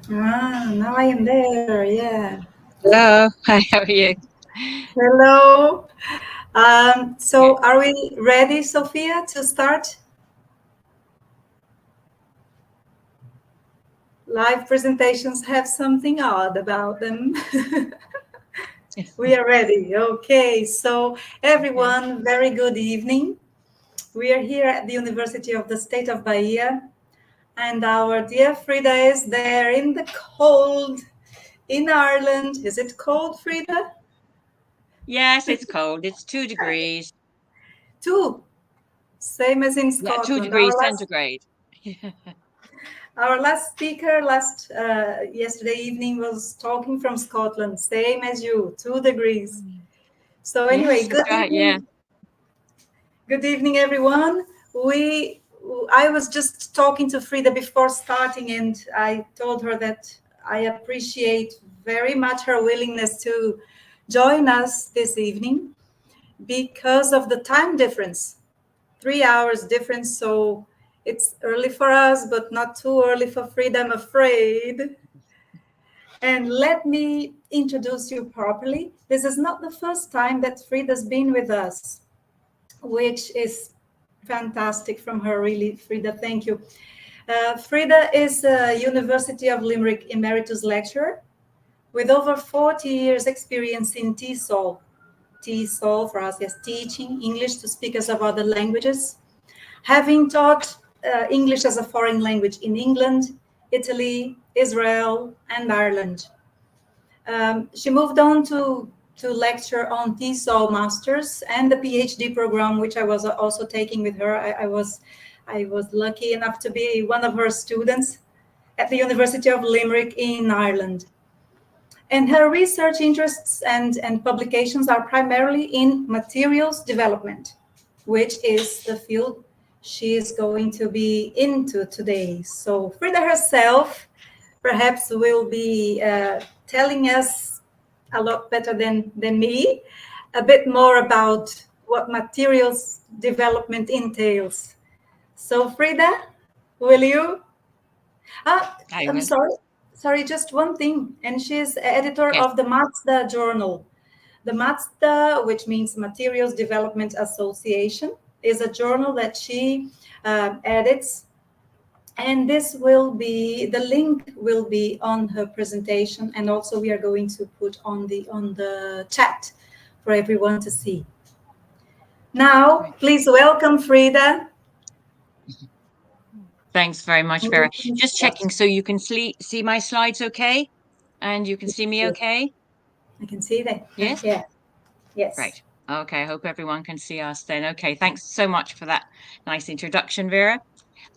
Now I am there, yeah. Hello, hi, how are you? Hello. So are we ready, Sophia, to start? Live presentations have something odd about them. We are ready. Okay, so everyone, very good evening. We are here at the University of the State of Bahia, and our dear Frida is there in the cold in Ireland. Is it cold, Frida? Yes, it's cold. It's 2 degrees. 2, same as in Yeah, 2 Scotland. degrees centigrade. Our last speaker yesterday evening was talking from Scotland, same as you, 2 degrees. So anyway, Yes, that's right, yeah. Good evening, everyone. I was just talking to Frida before starting, and I told her that I appreciate very much her willingness to join us this evening because of the time difference, 3 hours difference. So it's early for us, but not too early for Frida, I'm afraid. And let me introduce you properly. This is not the first time that Frida's been with us, which is fantastic from her, really, Frida. Thank you. Frida is a University of Limerick Emeritus lecturer with over 40 years experience in TESOL. TESOL for us is teaching English to speakers of other languages. Having taught English as a foreign language in England, Italy, Israel, and Ireland. She moved on to lecture on TESOL Masters and the PhD program, which I was also taking with her. I was lucky enough to be one of her students at the University of Limerick in Ireland. And her research interests and publications are primarily in materials development, which is the field she is going to be into today. So Frida herself perhaps will be telling us a lot better than me, a bit more about what materials development entails. So Frida, will you? I'm sorry, just one thing. And she's editor Yes. of the Mazda Journal. The Mazda, which means Materials Development Association, is a journal that she edits. And this will be, the link will be on her presentation, and also we are going to put on the chat for everyone to see. Now, please welcome Frida. Thanks very much, Vera. Just checking, so you can see my slides okay? And you can see me okay? I can see that. Yes? Yeah. Yes. Great. Okay, I hope everyone can see us then. Okay, thanks so much for that nice introduction, Vera.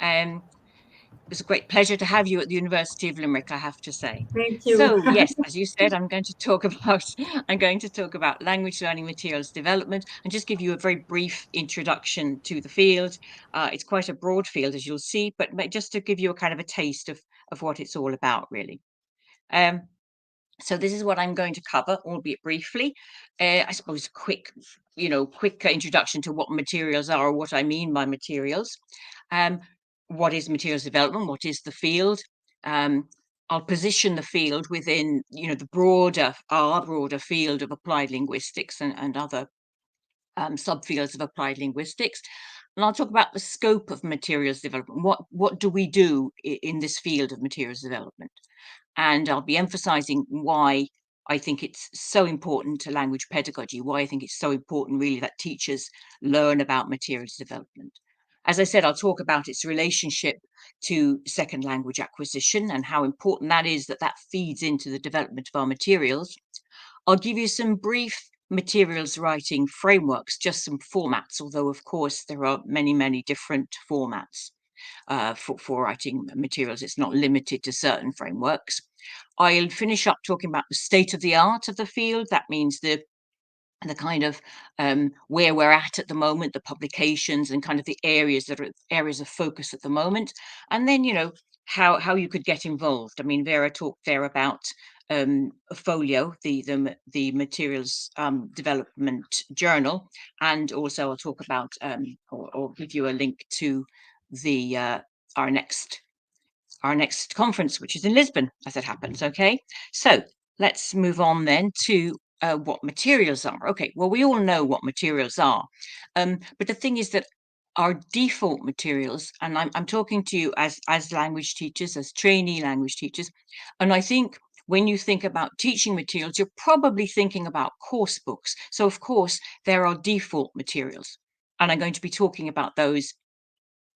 It was a great pleasure to have you at the University of Limerick, I have to say. Thank you. So yes, as you said, I'm going to talk about language learning materials development and just give you a very brief introduction to the field. It's quite a broad field, as you'll see, but just to give you a kind of a taste of what it's all about, really. So this is what I'm going to cover, albeit briefly. I suppose quick introduction to what materials are, or what I mean by materials. What is materials development? What is the field? I'll position the field within, our broader field of applied linguistics and other subfields of applied linguistics. And I'll talk about the scope of materials development. What do we do in this field of materials development? And I'll be emphasizing why I think it's so important to language pedagogy, why I think it's so important really that teachers learn about materials development. As I said, I'll talk about its relationship to second language acquisition and how important that is, that feeds into the development of our materials. I'll give you some brief materials writing frameworks, just some formats, although of course there are many, many different formats for writing materials. It's not limited to certain frameworks. I'll finish up talking about the state of the art of the field. That means the the kind of where we're at the moment, the publications, and kind of the areas that are areas of focus at the moment. And then, how you could get involved. I mean, Vera talked there about a folio, the materials development journal, and also I'll talk about or give you a link to the our next conference, which is in Lisbon, as it happens. Okay, so let's move on then to what materials are. Okay, well, we all know what materials are, but the thing is that our default materials, and I'm talking to you as language teachers, as trainee language teachers, and I think when you think about teaching materials, you're probably thinking about course books. So of course, there are default materials, and I'm going to be talking about those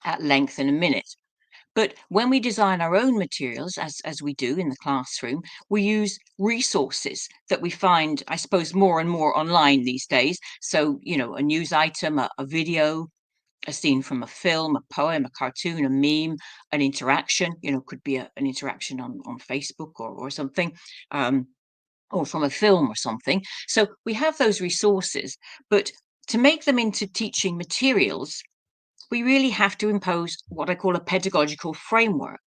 at length in a minute. But when we design our own materials, as we do in the classroom, we use resources that we find, I suppose, more and more online these days. So, a news item, a video, a scene from a film, a poem, a cartoon, a meme, an interaction, could be an interaction on Facebook or something, or from a film or something. So we have those resources, but to make them into teaching materials, we really have to impose what I call a pedagogical framework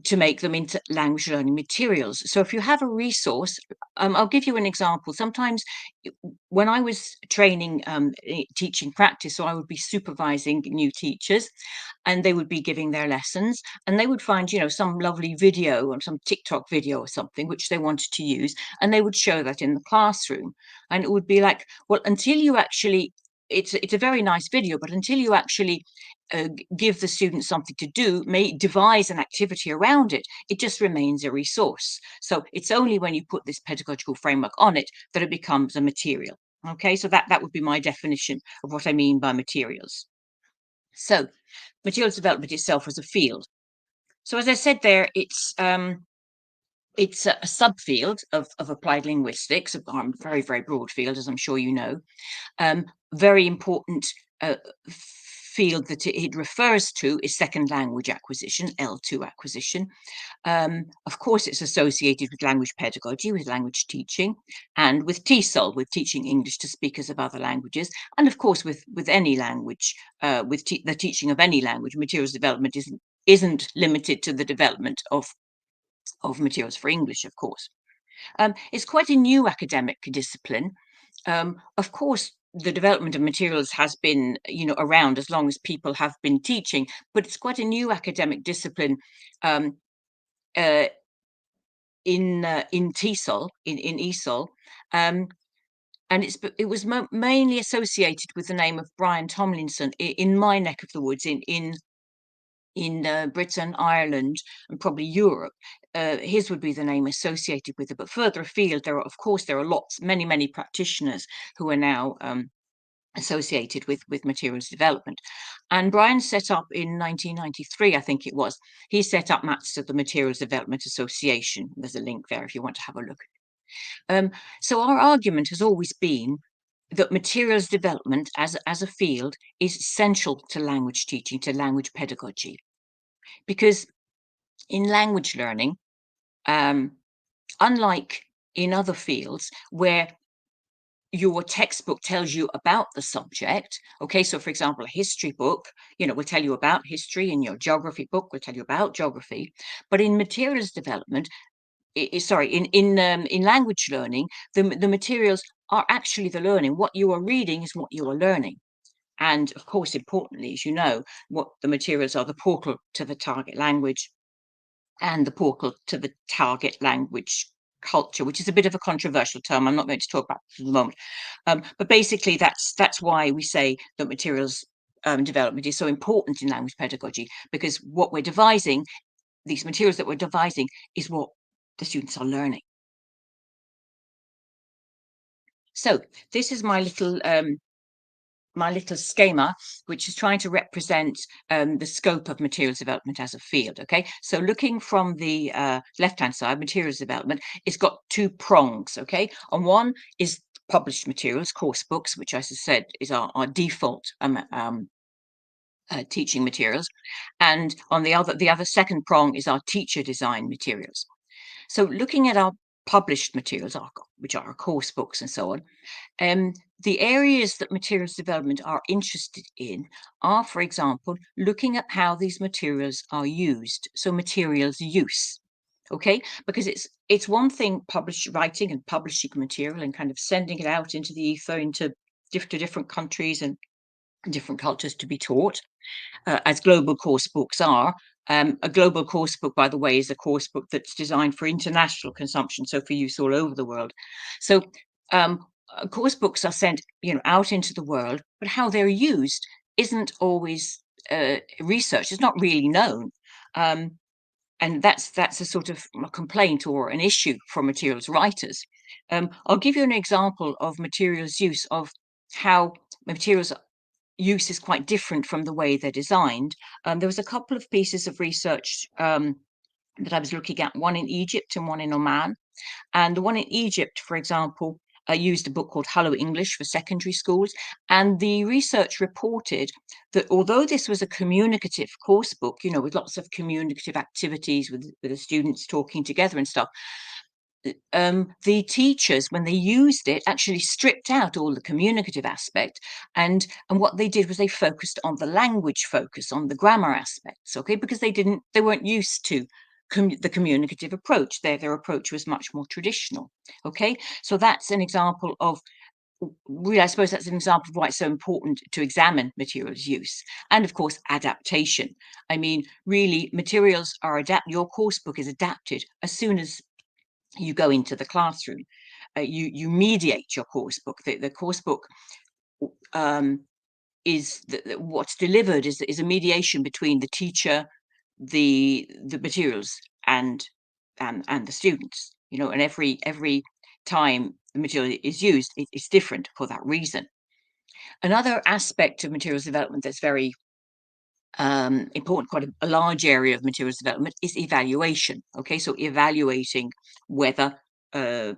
to make them into language learning materials. So if you have a resource, I'll give you an example. Sometimes when I was training teaching practice, so I would be supervising new teachers and they would be giving their lessons and they would find, some lovely video or some TikTok video or something which they wanted to use, and they would show that in the classroom. And it would be like, well, until you actually it's a very nice video, but until you actually give the student something to do, may devise an activity around it, it just remains a resource. So it's only when you put this pedagogical framework on it that it becomes a material. Okay, so that would be my definition of what I mean by materials. So materials development itself as a field. So as I said there, it's a subfield of applied linguistics, a very, very broad field, as I'm sure you know. Very important field that it refers to is second language acquisition, L2 acquisition. Of course, it's associated with language pedagogy, with language teaching, and with TESOL, with teaching English to speakers of other languages, and of course with any language, with the teaching of any language. Materials development isn't limited to the development of materials for English, of course. It's quite a new academic discipline. Of course, the development of materials has been, around as long as people have been teaching, but it's quite a new academic discipline in TESOL, in ESOL, and it was mainly associated with the name of Brian Tomlinson in my neck of the woods, in Britain, Ireland, and probably Europe. His would be the name associated with it. But further afield, there are many practitioners who are now associated with materials development. And Brian set up in 1993, I think it was. He set up MATSA, the Materials Development Association. There's a link there if you want to have a look. So our argument has always been that materials development as a field is essential to language teaching, to language pedagogy. Because in language learning, unlike in other fields where your textbook tells you about the subject, okay, so for example, a history book, will tell you about history, and your geography book will tell you about geography. But in materials development, in language learning, the materials are actually the learning. What you are reading is what you are learning. And of course, importantly, as you know, what the materials are, the portal to the target language and the portal to the target language culture, which is a bit of a controversial term. I'm not going to talk about it at the moment. But basically, that's why we say that materials development is so important in language pedagogy, because what we're devising, these materials that we're devising, is what the students are learning. So this is my little schema, which is trying to represent the scope of materials development as a field. Okay, so looking from the left-hand side, materials development, it's got two prongs. Okay, and one is published materials, course books, which, as I said, is our default teaching materials, and on the other second prong is our teacher design materials. So looking at our published materials, which are course books and so on, the areas that materials development are interested in are, for example, looking at how these materials are used. So materials use. Okay, because it's one thing writing and publishing material and kind of sending it out into the ether, into different countries and different cultures to be taught, as global course books are. A global course book, by the way, is a course book that's designed for international consumption, so for use all over the world. So course books are sent, out into the world, but how they're used isn't always researched. It's not really known. And that's a sort of a complaint or an issue for materials writers. I'll give you an example of materials use, of how materials use is quite different from the way they're designed. There was a couple of pieces of research that I was looking at, one in Egypt and one in Oman. And the one in Egypt, for example, used a book called Hello English for secondary schools. And the research reported that although this was a communicative course book, with lots of communicative activities with the students talking together and stuff, the teachers, when they used it, actually stripped out all the communicative aspect, and what they did was they focused on the language focus, on the grammar aspects, okay, because they weren't used to the communicative approach. Their approach was much more traditional. Okay, so that's an example of, really, I suppose that's an example of why it's so important to examine materials use, and of course adaptation. I mean, really, materials are your course book is adapted as soon as you go into the classroom. You mediate your course book. The course book is what's delivered is a mediation between the teacher, the materials, and the students. And every time the material is used, it's different for that reason. Another aspect of materials development that's very important, quite a large area of materials development, is evaluation. Okay, so evaluating whether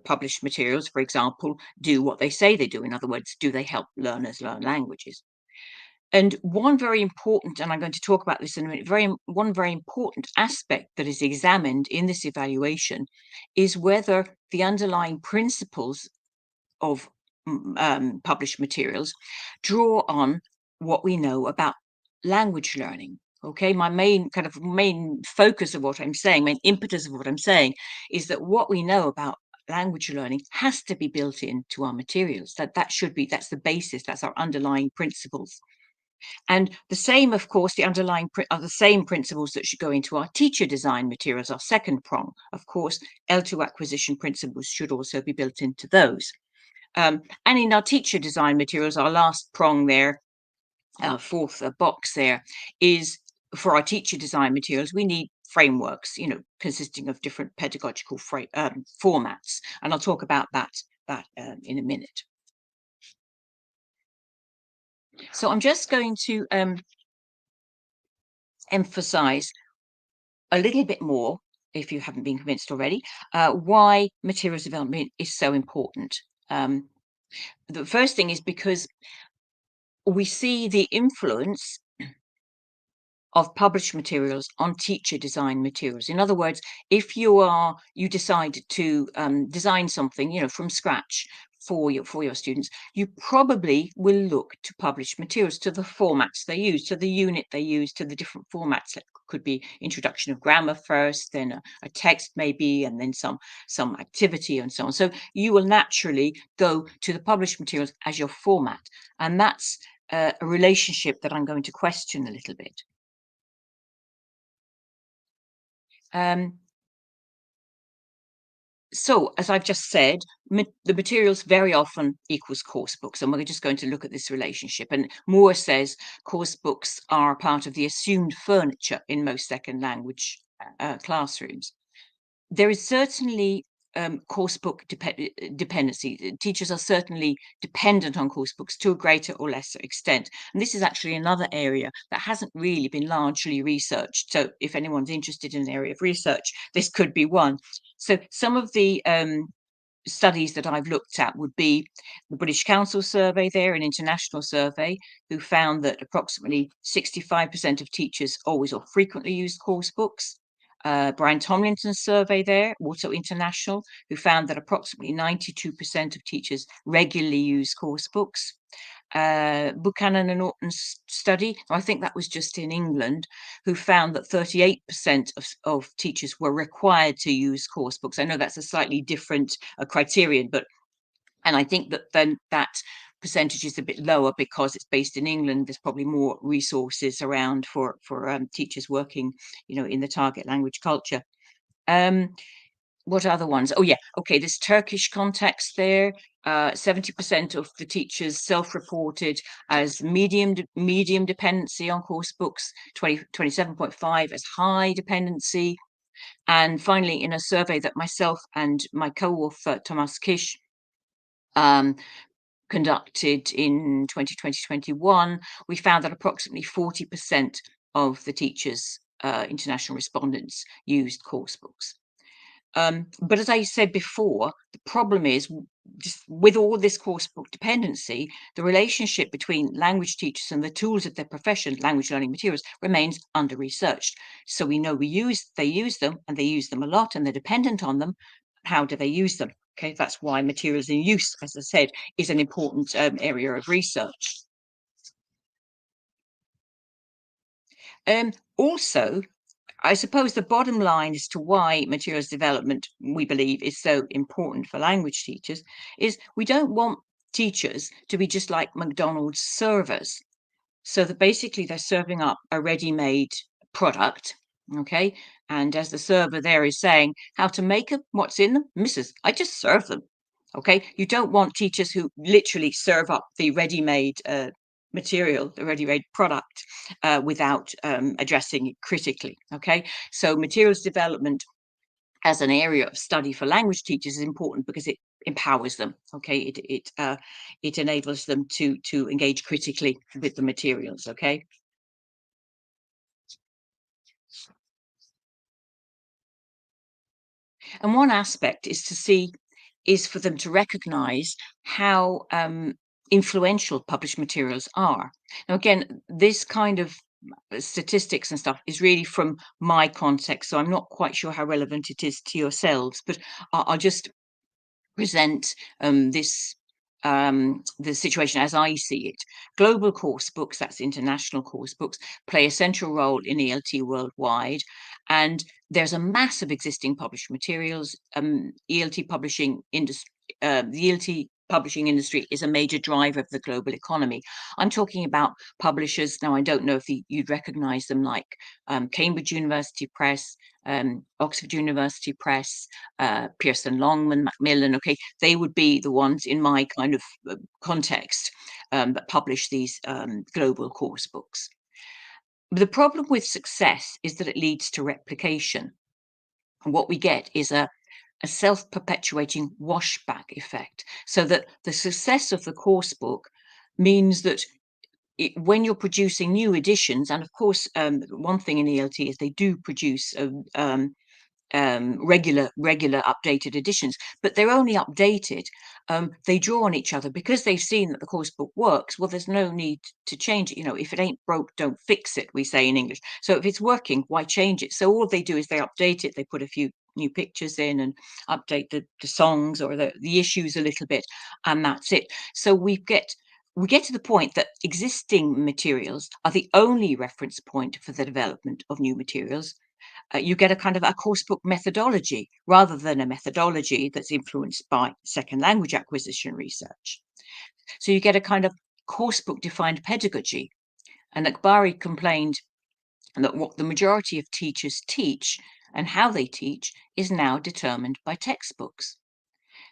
published materials, for example, do what they say they do. In other words, do they help learners learn languages? And one very important, and I'm going to talk about this in a minute, one very important aspect that is examined in this evaluation is whether the underlying principles of published materials draw on what we know about language learning. Okay, my main focus of what I'm saying, main impetus of what I'm saying, is that what we know about language learning has to be built into our materials. That's the basis, that's our underlying principles. And the same, of course, the underlying are the same principles that should go into our teacher design materials, our second prong. Of course, L2 acquisition principles should also be built into those. And in our teacher design materials, our last prong there, our fourth box there, is for our teacher design materials, we need frameworks, consisting of different pedagogical formats. And I'll talk about that in a minute. So I'm just going to emphasize a little bit more, if you haven't been convinced already, why materials development is so important. The first thing is because we see the influence of published materials on teacher design materials. In other words, if you decide to design something, from scratch for your students, you probably will look to published materials, to the formats they use, to the unit they use, to the different formats. That could be introduction of grammar first, then a text maybe, and then some activity and so on. So you will naturally go to the published materials as your format, and that's a relationship that I'm going to question a little bit. So, as I've just said, the materials very often equals course books, and we're just going to look at this relationship. And Moore says course books are part of the assumed furniture in most second language classrooms. There is certainly course book dependency. Teachers are certainly dependent on course books to a greater or lesser extent. And this is actually another area that hasn't really been largely researched. So if anyone's interested in an area of research, this could be one. So some of the studies that I've looked at would be the British Council survey there, an international survey, who found that approximately 65% of teachers always or frequently use course books. Brian Tomlinson's survey there, also international, who found that approximately 92% of teachers regularly use course books. Buchanan and Norton's study, I think that was just in England, who found that 38% of teachers were required to use course books. I know that's a slightly different criterion, and I think that then that percentage is a bit lower because it's based in England. There's probably more resources around for teachers working, in the target language culture. What other ones? Oh yeah, okay. This Turkish context there. 70% of the teachers self-reported as medium dependency on course books. 27.5 as high dependency. And finally, in a survey that myself and my co-author Thomas Kish conducted in 2020-21, we found that approximately 40% of the teachers, international respondents, used course books. But as I said before, the problem is just with all this course book dependency, the relationship between language teachers and the tools of their profession, language learning materials, remains under-researched. So we know they use them, and they use them a lot, and they're dependent on them. How do they use them? Okay, that's why materials in use, as I said, is an important area of research. Also, I suppose the bottom line as to why materials development, we believe, is so important for language teachers is we don't want teachers to be just like McDonald's servers. So that basically they're serving up a ready-made product, okay? And as the server there is saying, how to make them, what's in them, Mrs. I just serve them, okay? You don't want teachers who literally serve up the ready-made material, the ready-made product, without addressing it critically, okay? So materials development as an area of study for language teachers is important because it empowers them, okay? It enables them to engage critically with the materials, okay? And one aspect is for them to recognize how influential published materials are. Now, again, this kind of statistics and stuff is really from my context, so I'm not quite sure how relevant it is to yourselves, but I'll just present the situation as I see it. Global course books, that's international course books, play a central role in ELT worldwide, and there's a massive existing published materials. ELT publishing industry, the ELT publishing industry is a major driver of the global economy. I'm talking about publishers now. I don't know if you'd recognize them, like Cambridge University Press, Oxford University Press, Pearson Longman, Macmillan. Okay, they would be the ones in my kind of context that publish these global course books. But the problem with success is that it leads to replication. And what we get is a self-perpetuating washback effect, so that the success of the course book means that when you're producing new editions, and of course, one thing in ELT is they do produce regular updated editions, but they're only updated. They draw on each other because they've seen that the course book works. Well, there's no need to change it. If it ain't broke, don't fix it, we say in English. So if it's working, why change it? So all they do is they update it. They put a few new pictures in and update the songs or the issues a little bit, and that's it. So we get to the point that existing materials are the only reference point for the development of new materials. You get a kind of a course book methodology rather than a methodology that's influenced by second language acquisition research. So you get a kind of course book defined pedagogy. And Akbari complained that what the majority of teachers teach and how they teach is now determined by textbooks.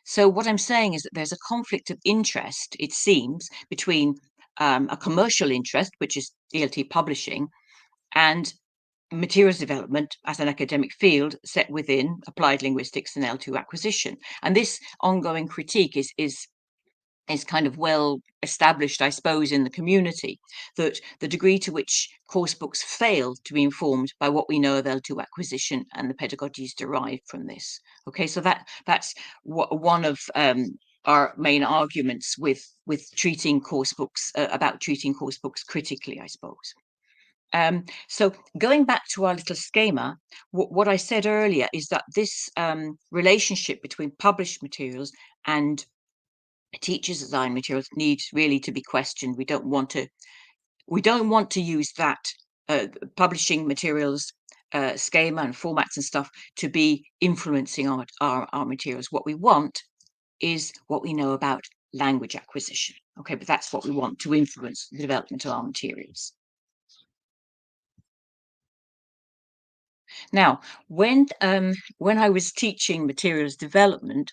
So what I'm saying is that there's a conflict of interest, it seems, between a commercial interest, which is ELT publishing, and materials development as an academic field set within applied linguistics and L2 acquisition. And this ongoing critique is kind of well established, I suppose, in the community, that the degree to which course books fail to be informed by what we know of L2 acquisition and the pedagogies derived from this. Okay, so that's one of our main arguments with treating course books about treating course books critically, I suppose. So going back to our little schema, what I said earlier is that this relationship between published materials and teachers' design materials needs really to be questioned. We don't want to use that publishing materials schema and formats and stuff to be influencing our materials. What we want is what we know about language acquisition. Okay, but that's what we want to influence the development of our materials. Now, when I was teaching materials development,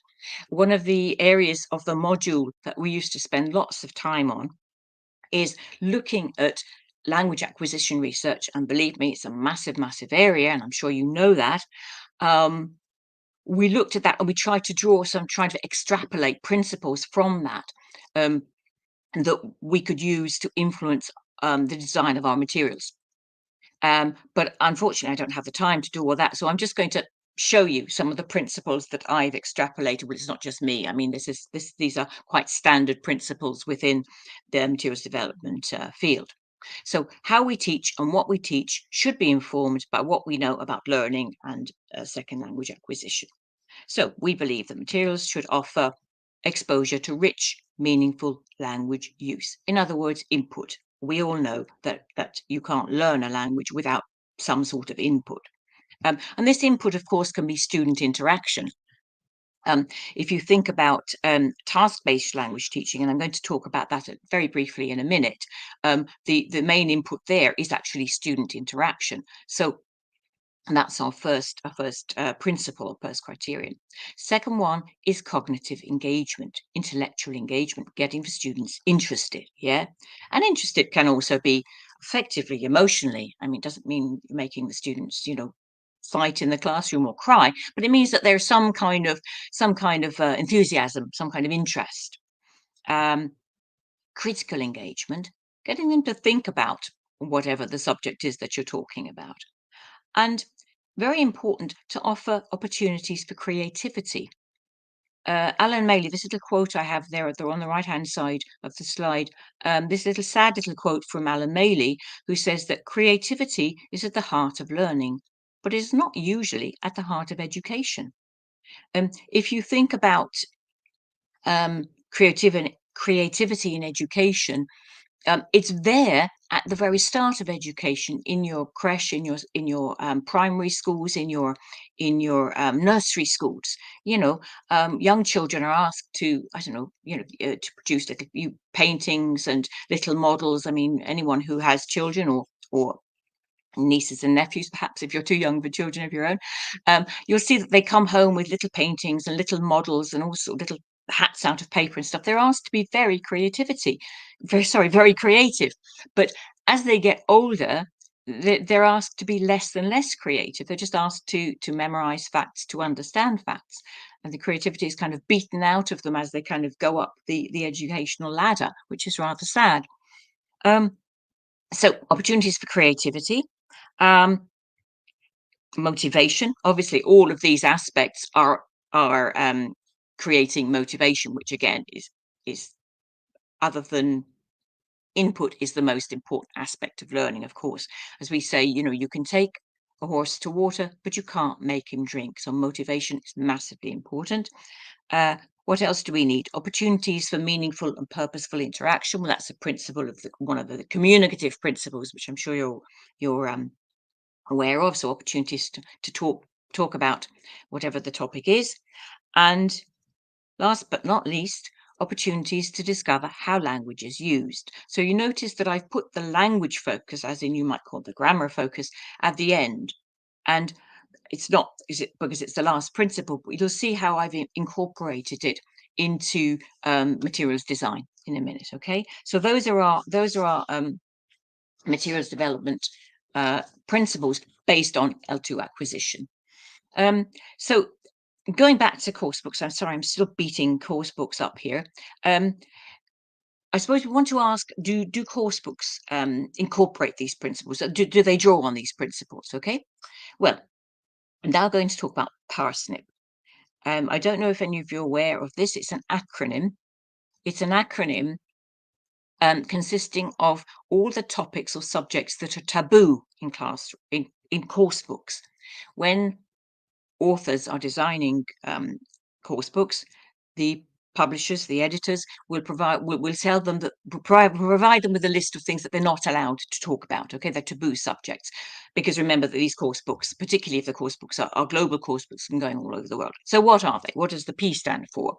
one of the areas of the module that we used to spend lots of time on is looking at language acquisition research. And believe me, it's a massive, massive area, and I'm sure you know that. We looked at that and we tried to extrapolate principles from that that we could use to influence the design of our materials. But unfortunately, I don't have the time to do all that. So I'm just going to show you some of the principles that I've extrapolated. Well, it's not just me. I mean, these are quite standard principles within the materials development field. So how we teach and what we teach should be informed by what we know about learning and second language acquisition. So we believe that materials should offer exposure to rich, meaningful language use. In other words, input. We all know that you can't learn a language without some sort of input. And this input, of course, can be student interaction. If you think about task-based language teaching, and I'm going to talk about that very briefly in a minute, the main input there is actually student interaction. So and that's our first principle, first criterion. Second one is cognitive engagement, intellectual engagement, getting the students interested. Yeah. And interested can also be effectively emotionally. I mean, it doesn't mean making the students, fight in the classroom or cry, but it means that there's some kind of enthusiasm, some kind of interest. Critical engagement, getting them to think about whatever the subject is that you're talking about. And very important to offer opportunities for creativity. Alan Maley, this little quote I have there on the right-hand side of the slide, this sad little quote from Alan Maley, who says that creativity is at the heart of learning, but is not usually at the heart of education. If you think about creativity in education, it's there at the very start of education, in your creche, in your primary schools, in your nursery schools. Young children are asked to, I don't know, to produce little paintings and little models. I mean, anyone who has children or nieces and nephews, perhaps if you're too young for children of your own, you'll see that they come home with little paintings and little models and also little hats out of paper and stuff. They're asked to be very creative. But as they get older, they're asked to be less and less creative. They're just asked to memorize facts, to understand facts. And the creativity is kind of beaten out of them as they kind of go up the educational ladder, which is rather sad. So opportunities for creativity. Motivation. Obviously, all of these aspects are creating motivation, which again is other than input, is the most important aspect of learning. Of course, as we say, you can take a horse to water, but you can't make him drink. So motivation is massively important. What else do we need? Opportunities for meaningful and purposeful interaction. Well, that's a principle of one of the communicative principles, which I'm sure you're aware of. So opportunities to talk about whatever the topic is. And last but not least, opportunities to discover how language is used. So you notice that I've put the language focus, as in you might call the grammar focus, at the end. And it's not, is it because it's the last principle, but you'll see how I've incorporated it into materials design in a minute. Okay, so those are our materials development principles based on L2 acquisition. So going back to course books, I'm sorry, I'm still beating course books up here. I suppose we want to ask, do course books incorporate these principles? Do they draw on these principles? Okay, well, I'm now going to talk about PARSNIP. I don't know if any of you are aware of this. It's an acronym. It's an acronym consisting of all the topics or subjects that are taboo in course books. When authors are designing course books, the publishers, the editors will tell them that provide them with a list of things that they're not allowed to talk about. Okay, they're taboo subjects, because remember that these course books, particularly if the course books are global course books and going all over the world. So what are they? What does the P stand for?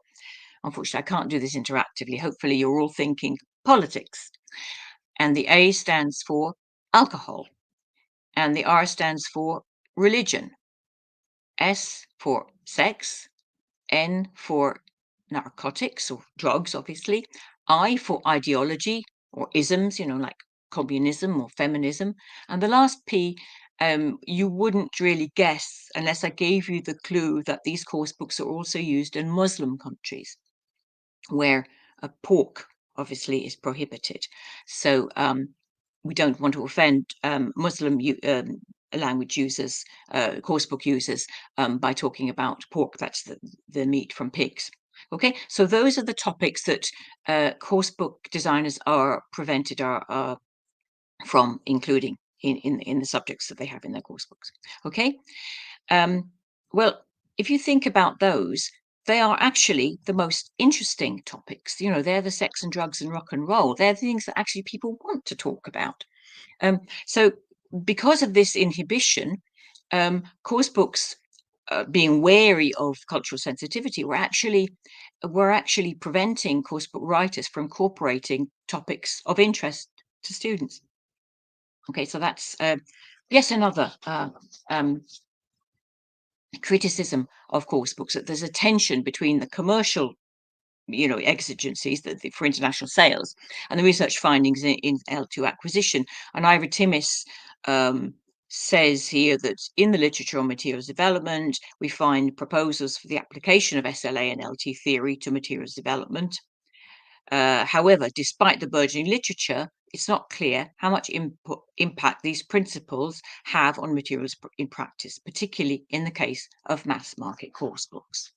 Unfortunately, I can't do this interactively. Hopefully, you're all thinking politics. And the A stands for alcohol. And the R stands for religion. S for sex. N for narcotics or drugs, obviously. I for ideology or isms, like communism or feminism. And the last P, you wouldn't really guess unless I gave you the clue that these course books are also used in Muslim countries, where pork obviously is prohibited. So we don't want to offend Muslim language users, course book users, by talking about pork. That's the meat from pigs. Okay, so those are the topics that course book designers are prevented from including in the subjects that they have in their course books. Okay, well, if you think about those, they are actually the most interesting topics. They're the sex and drugs and rock and roll. They're the things that actually people want to talk about. So because of this inhibition, course books, being wary of cultural sensitivity, were actually preventing course book writers from incorporating topics of interest to students. Okay, so that's yet another criticism of course books, that there's a tension between the commercial exigencies for international sales and the research findings in L2 acquisition. And Ira Timmis says here that in the literature on materials development, we find proposals for the application of SLA and LT theory to materials development. However, despite the burgeoning literature, it's not clear how much impact these principles have on materials in practice, particularly in the case of mass market course books.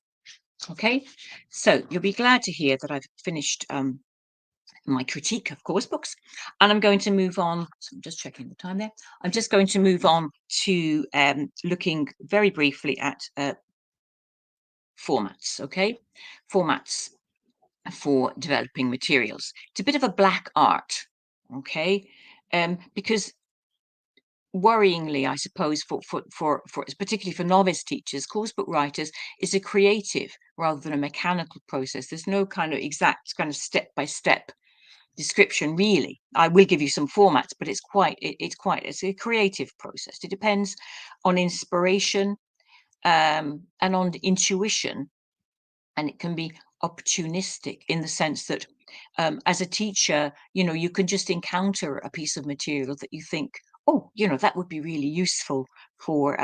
Okay, so you'll be glad to hear that I've finished my critique of course books, and I'm going to move on. So I'm just checking the time there. I'm just going to move on to looking very briefly at formats. Okay, formats for developing materials. It's a bit of a black art. Okay, because worryingly, I suppose, for particularly for novice teachers, course book writers, is a creative rather than a mechanical process. There's no kind of exact kind of step-by-step description, really. I will give you some formats, but it's a creative process. It depends on inspiration and on intuition, and it can be opportunistic in the sense that as a teacher, you can just encounter a piece of material that you think, oh, that would be really useful for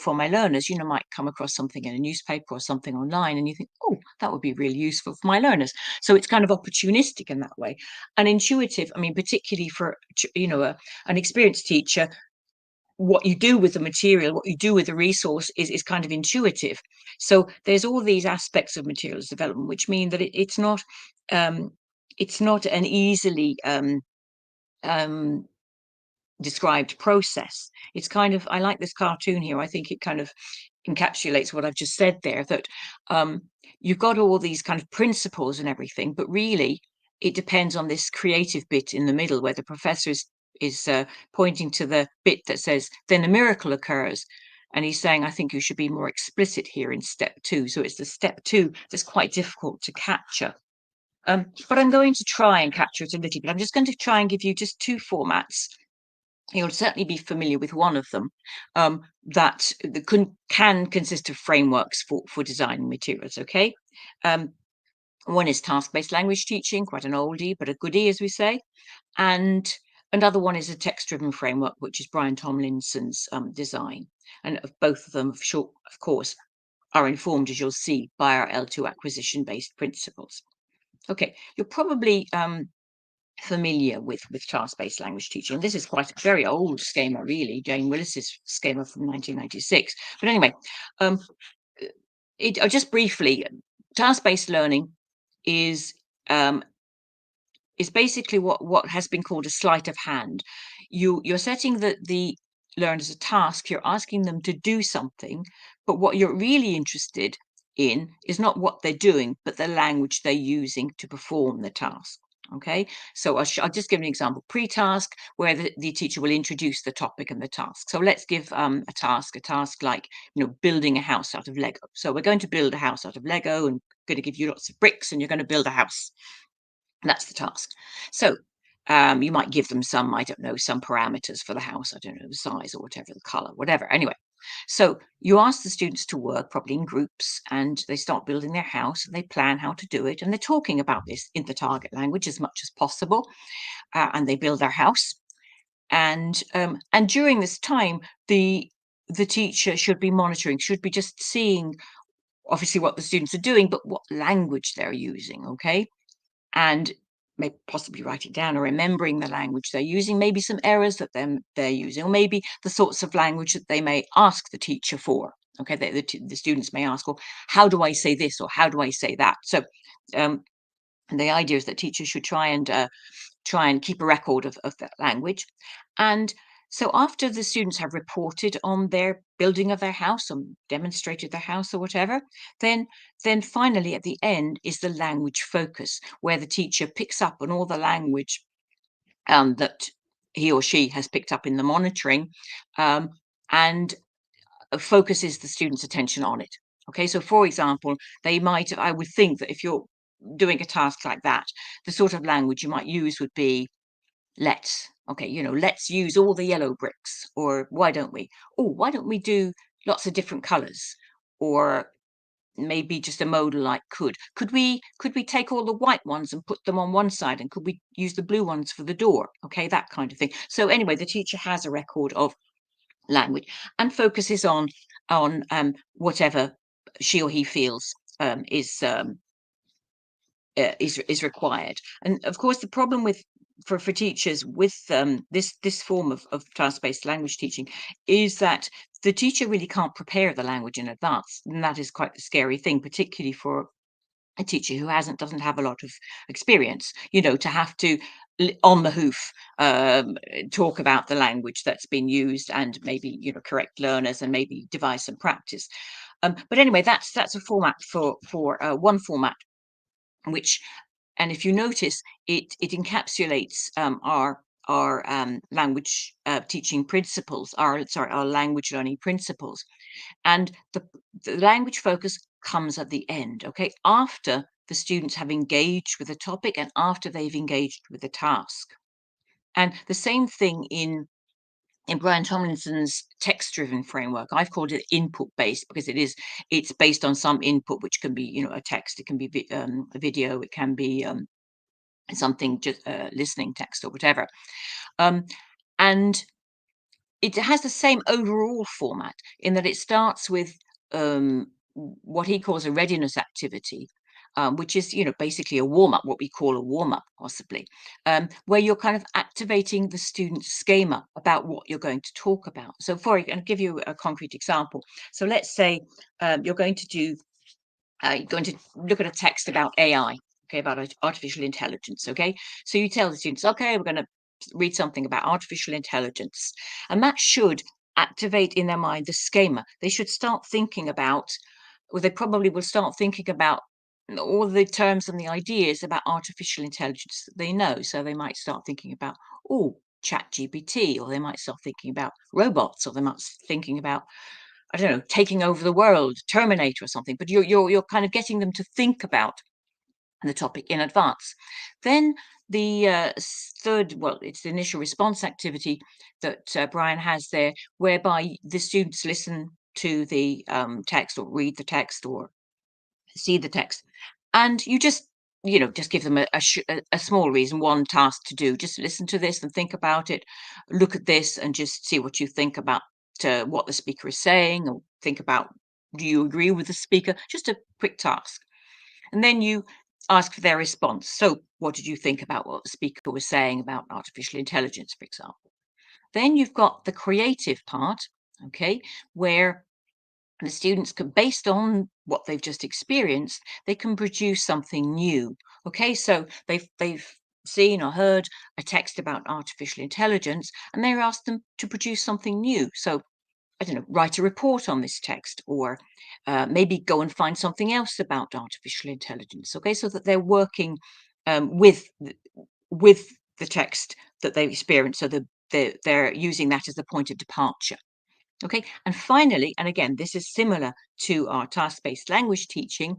my learners. Might come across something in a newspaper or something online, and you think, oh, that would be really useful for my learners. So it's kind of opportunistic in that way, and intuitive. I mean, particularly for an experienced teacher, what you do with the material, what you do with the resource is kind of intuitive. So there's all these aspects of materials development, which mean that it's not an easily described process. It's kind of, I like this cartoon here. I think it kind of encapsulates what I've just said there, that you've got all these kind of principles and everything, but really it depends on this creative bit in the middle where the professor is pointing to the bit that says, then a miracle occurs. And he's saying, I think you should be more explicit here in step 2. So it's the step 2 that's quite difficult to capture. But I'm going to try and capture it a little bit. I'm just going to try and give you just 2 formats. You'll certainly be familiar with one of them, that can consist of frameworks for designing materials, okay? One is task-based language teaching, quite an oldie, but a goodie, as we say. And another one is a text-driven framework, which is Brian Tomlinson's design. And both of them, of course, are informed, as you'll see, by our L2 acquisition-based principles. Okay, you're probably familiar with task-based language teaching. This is quite a very old schema, really, Jane Willis's schema from 1996. But anyway, just briefly, task-based learning is is basically what has been called a sleight of hand. You're setting the learners a task, you're asking them to do something, but what you're really interested in is not what they're doing, but the language they're using to perform the task. Okay, so I'll just give an example. Pre-task, where the teacher will introduce the topic and the task. So let's give a task like, building a house out of Lego. So we're going to build a house out of Lego, and going to give you lots of bricks, and you're going to build a house. That's the task. So you might give them some, I don't know, some parameters for the house. I don't know, the size or whatever, the color, whatever. Anyway, so you ask the students to work probably in groups, and they start building their house, and they plan how to do it. And they're talking about this in the target language as much as possible. And they build their house. And during this time, the teacher should be monitoring, should be just seeing obviously what the students are doing, but what language they're using. Okay. And maybe possibly writing down or remembering the language they're using, maybe some errors that they're using, or maybe the sorts of language that they may ask the teacher for. Okay, the students may ask, well, how do I say this, or how do I say that? So the idea is that teachers should try and keep a record of that language. And so after the students have reported on their building of their house, or demonstrated their house or whatever, then finally at the end is the language focus, where the teacher picks up on all the language that he or she has picked up in the monitoring, and focuses the students' attention on it. Okay, so for example, I would think that if you're doing a task like that, the sort of language you might use would be, let's use all the yellow bricks, or why don't we do lots of different colors, or maybe just a modal like could we take all the white ones and put them on one side, and could we use the blue ones for the door? Okay, that kind of thing. So anyway, the teacher has a record of language and focuses on whatever she or he feels is required. And of course, the problem for teachers with this form of task-based language teaching is that the teacher really can't prepare the language in advance, and that is quite a scary thing, particularly for a teacher who doesn't have a lot of experience, to have to on the hoof talk about the language that's been used, and maybe correct learners, and maybe devise some practice. But anyway, that's a format for one format, which, and if you notice, it encapsulates our language teaching principles, our language learning principles. And the language focus comes at the end, okay, after the students have engaged with the topic and after they've engaged with the task. And the same thing in Brian Tomlinson's text-driven framework. I've called it input-based because it's based on some input, which can be a text, it can be a video, it can be something just listening text or whatever, and it has the same overall format in that it starts with what he calls a readiness activity, which is basically a warm-up, what we call a warm-up possibly, where you're kind of activating the student's schema about what you're going to talk about. So I'll give you a concrete example. So let's say you're going to look at a text about AI, okay, about artificial intelligence, okay? So you tell the students, okay, we're going to read something about artificial intelligence, and that should activate in their mind the schema. They should start thinking about, or they probably will start thinking about all the terms and the ideas about artificial intelligence that they know. So they might start thinking about, chat GPT, or they might start thinking about robots, or they might start thinking about, I don't know, taking over the world, Terminator or something. But you're kind of getting them to think about the topic in advance. Then the third, it's the initial response activity that Brian has there, whereby the students listen to the text, or read the text, or see the text, and you just give them a small reason, one task to do. Just listen to this and think about it, look at this and just see what you think about what the speaker is saying, or think about, do you agree with the speaker? Just a quick task. And then you ask for their response. So what did you think about what the speaker was saying about artificial intelligence, for example? Then you've got the creative part, okay, where the students can, based on what they've just experienced, they can produce something new. Okay, so they've seen or heard a text about artificial intelligence, and they're asked them to produce something new. So, I don't know, write a report on this text, or maybe go and find something else about artificial intelligence. Okay, so that they're working with the text that they've experienced, so they're using that as the point of departure. Okay, and finally, and again, this is similar to our task-based language teaching,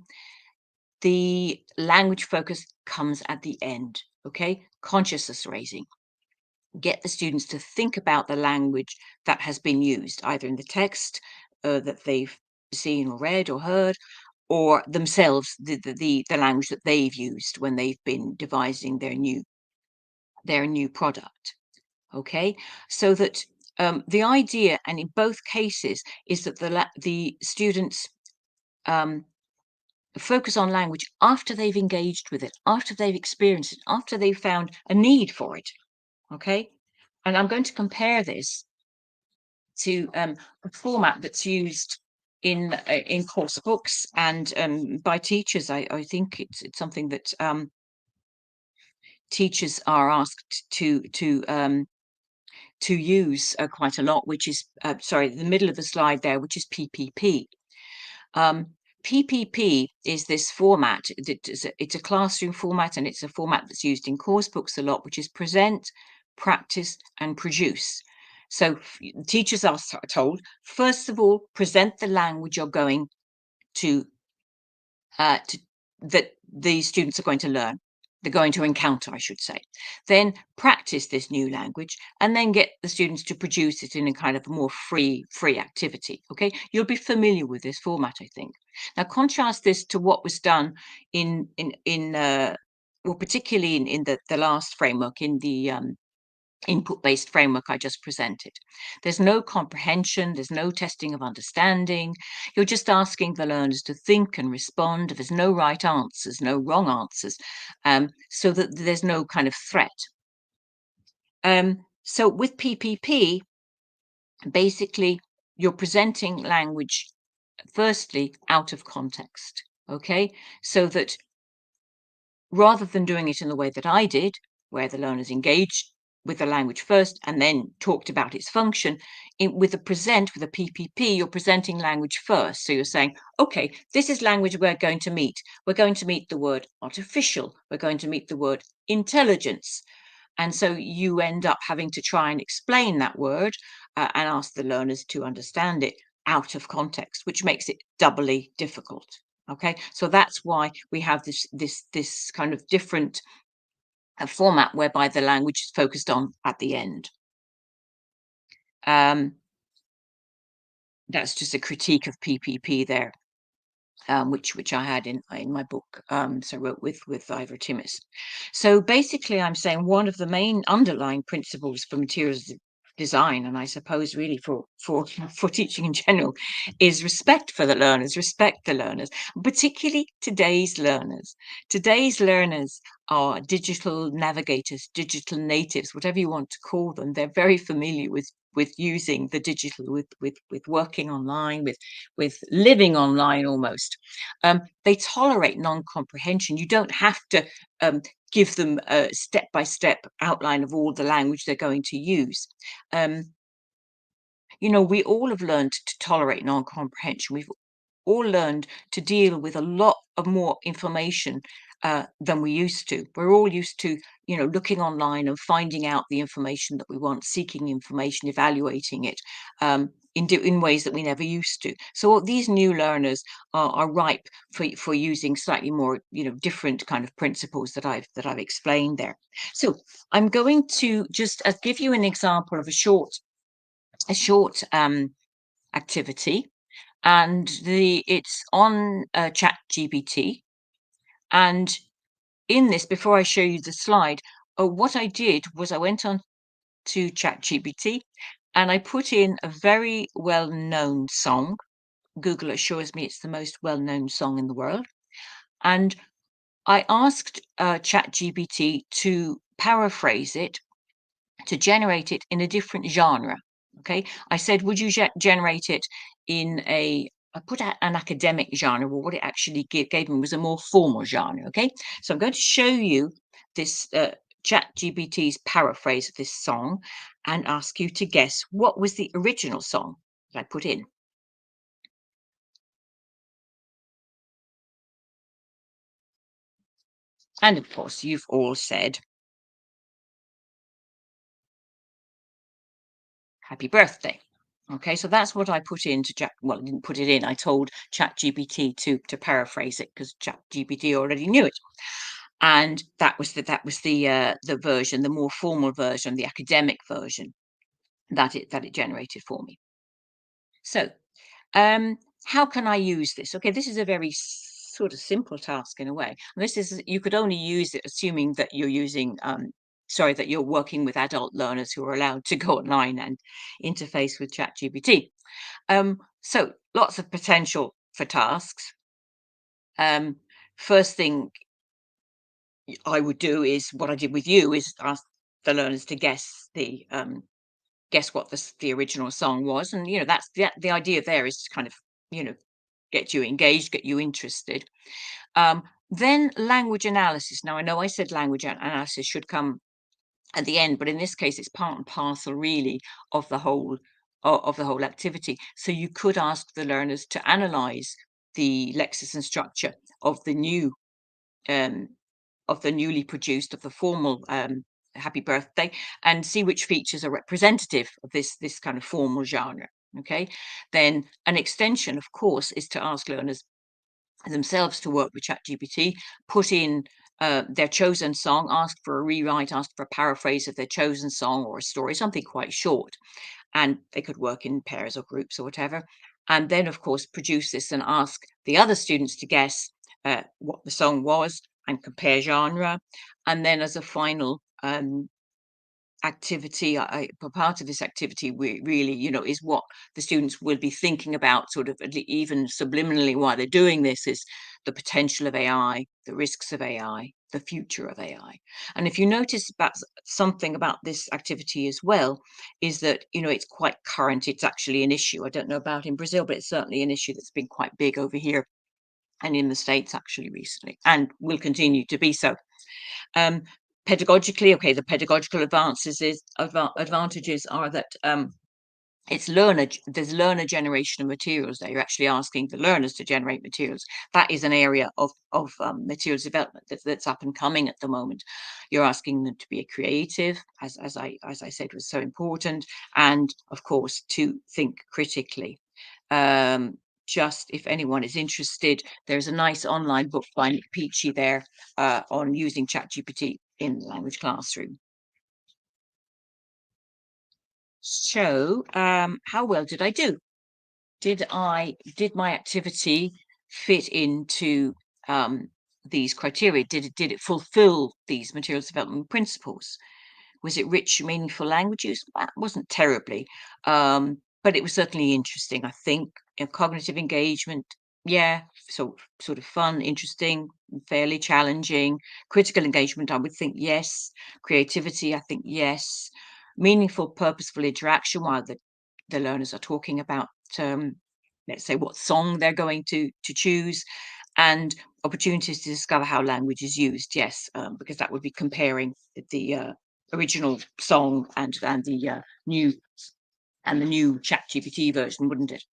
the language focus comes at the end. Okay, consciousness raising. Get the students to think about the language that has been used, either in the text that they've seen or read or heard, or themselves, the language that they've used when they've been devising their new product. Okay, so that the idea, and in both cases, is that the students focus on language after they've engaged with it, after they've experienced it, after they've found a need for it. Okay, and I'm going to compare this to a format that's used in course books and by teachers. I think it's something that teachers are asked to use quite a lot, which is sorry, the middle of the slide there, which is PPP. PPP is this format. It's a classroom format, and it's a format that's used in course books a lot, which is present, practice, and produce. So teachers are told, first of all, present the language you're going to that the students are going to learn. They're going to encounter, I should say. Then practice this new language, and then get the students to produce it in a kind of more free activity. Okay, you'll be familiar with this format, I think. Now contrast this to what was done in well, particularly in the last framework, in the input-based framework I just presented. There's no comprehension, there's no testing of understanding. You're just asking the learners to think and respond. There's no right answers, no wrong answers, so that there's no kind of threat. So with PPP, basically, you're presenting language, firstly, out of context, okay? So that rather than doing it in the way that I did, where the learners engaged with the language first and then talked about its function, with a PPP, you're presenting language first. So you're saying, okay, this is language we're going to meet. We're going to meet the word artificial. We're going to meet the word intelligence. And so you end up having to try and explain that word and ask the learners to understand it out of context, which makes it doubly difficult. Okay, so that's why we have this kind of different format whereby the language is focused on at the end. That's just a critique of PPP there, which I had in my book. So I wrote with Ivor Timmis. So basically, I'm saying one of the main underlying principles for materials design, and I suppose really for teaching in general, is respect for the learners, respect the learners, particularly today's learners. Today's learners are digital navigators, digital natives, whatever you want to call them. They're very familiar with using the digital, with working online, with living online almost. They tolerate non-comprehension. You don't have to give them a step-by-step outline of all the language they're going to use. You know, we all have learned to tolerate non-comprehension. We've all learned to deal with a lot of more information than we used to. We're all used to, you know, looking online and finding out the information that we want, seeking information, evaluating it in ways that we never used to. So these new learners are ripe for using slightly more, you know, different kind of principles that I've explained there. So I'm going to just give you an example of a short activity. And it's on ChatGPT. And in this, before I show you the slide, what I did was I went on to ChatGPT and I put in a very well-known song. Google assures me it's the most well-known song in the world. And I asked ChatGPT to paraphrase it, to generate it in a different genre. Okay, I said, would you generate it in I put out an academic genre, well, what it actually gave me was a more formal genre. Okay, so I'm going to show you this ChatGPT's paraphrase of this song and ask you to guess what was the original song that I put in. And of course, you've all said happy birthday. Okay, so that's what I put into Chat. Well, I didn't put it in. I told ChatGPT to paraphrase it because ChatGPT already knew it, and that was the version, the more formal version, the academic version that it generated for me. So, how can I use this? Okay, this is a very sort of simple task in a way. And this is you could only use it assuming that you're using sorry, that you're working with adult learners who are allowed to go online and interface with ChatGPT. So lots of potential for tasks. Um, First thing I would do is what I did with you is ask the learners to guess what the original song was, and that's the idea there is to kind of you know get you engaged, get you interested. Um, then language analysis. Now I know I said language analysis should come at the end, but in this case it's part and parcel really of the whole of the whole activity. So you could ask the learners to analyze the lexis and structure of the new um, of the newly produced, of the formal happy birthday, and see which features are representative of this kind of formal genre. Okay, then an extension, of course, is to ask learners themselves to work with ChatGPT, put in their chosen song, ask for a rewrite, ask for a paraphrase of their chosen song or a story, something quite short, and they could work in pairs or groups or whatever. And then, of course, produce this and ask the other students to guess what the song was and compare genre. And then, as a final activity, part of this activity, we really, is what the students will be thinking about, sort of even subliminally while they're doing this, is the potential of AI, the risks of AI, the future of AI. And if you notice about something about this activity as well, is that it's quite current. It's actually an issue. I don't know about in Brazil, but it's certainly an issue that's been quite big over here and in the States actually recently, and will continue to be so. Um, Pedagogically, okay, the pedagogical advantages are that there's learner generation of materials there. You're actually asking the learners to generate materials. That is an area of materials development that's up and coming at the moment. You're asking them to be creative, as I said, was so important, and of course to think critically. Just if anyone is interested, there's a nice online book by Nick Peachy there on using ChatGPT in the language classroom. So, how well did I do? Did my activity fit into these criteria? Did it fulfill these materials development principles? Was it rich, meaningful language use? That wasn't terribly, but it was certainly interesting. I think cognitive engagement, yeah, so sort of fun, interesting, fairly challenging. Critical engagement, I would think yes. Creativity, I think yes. Meaningful, purposeful interaction while the learners are talking about, let's say, what song they're going to choose, and opportunities to discover how language is used. Yes, because that would be comparing the original song and the new ChatGPT version, wouldn't it?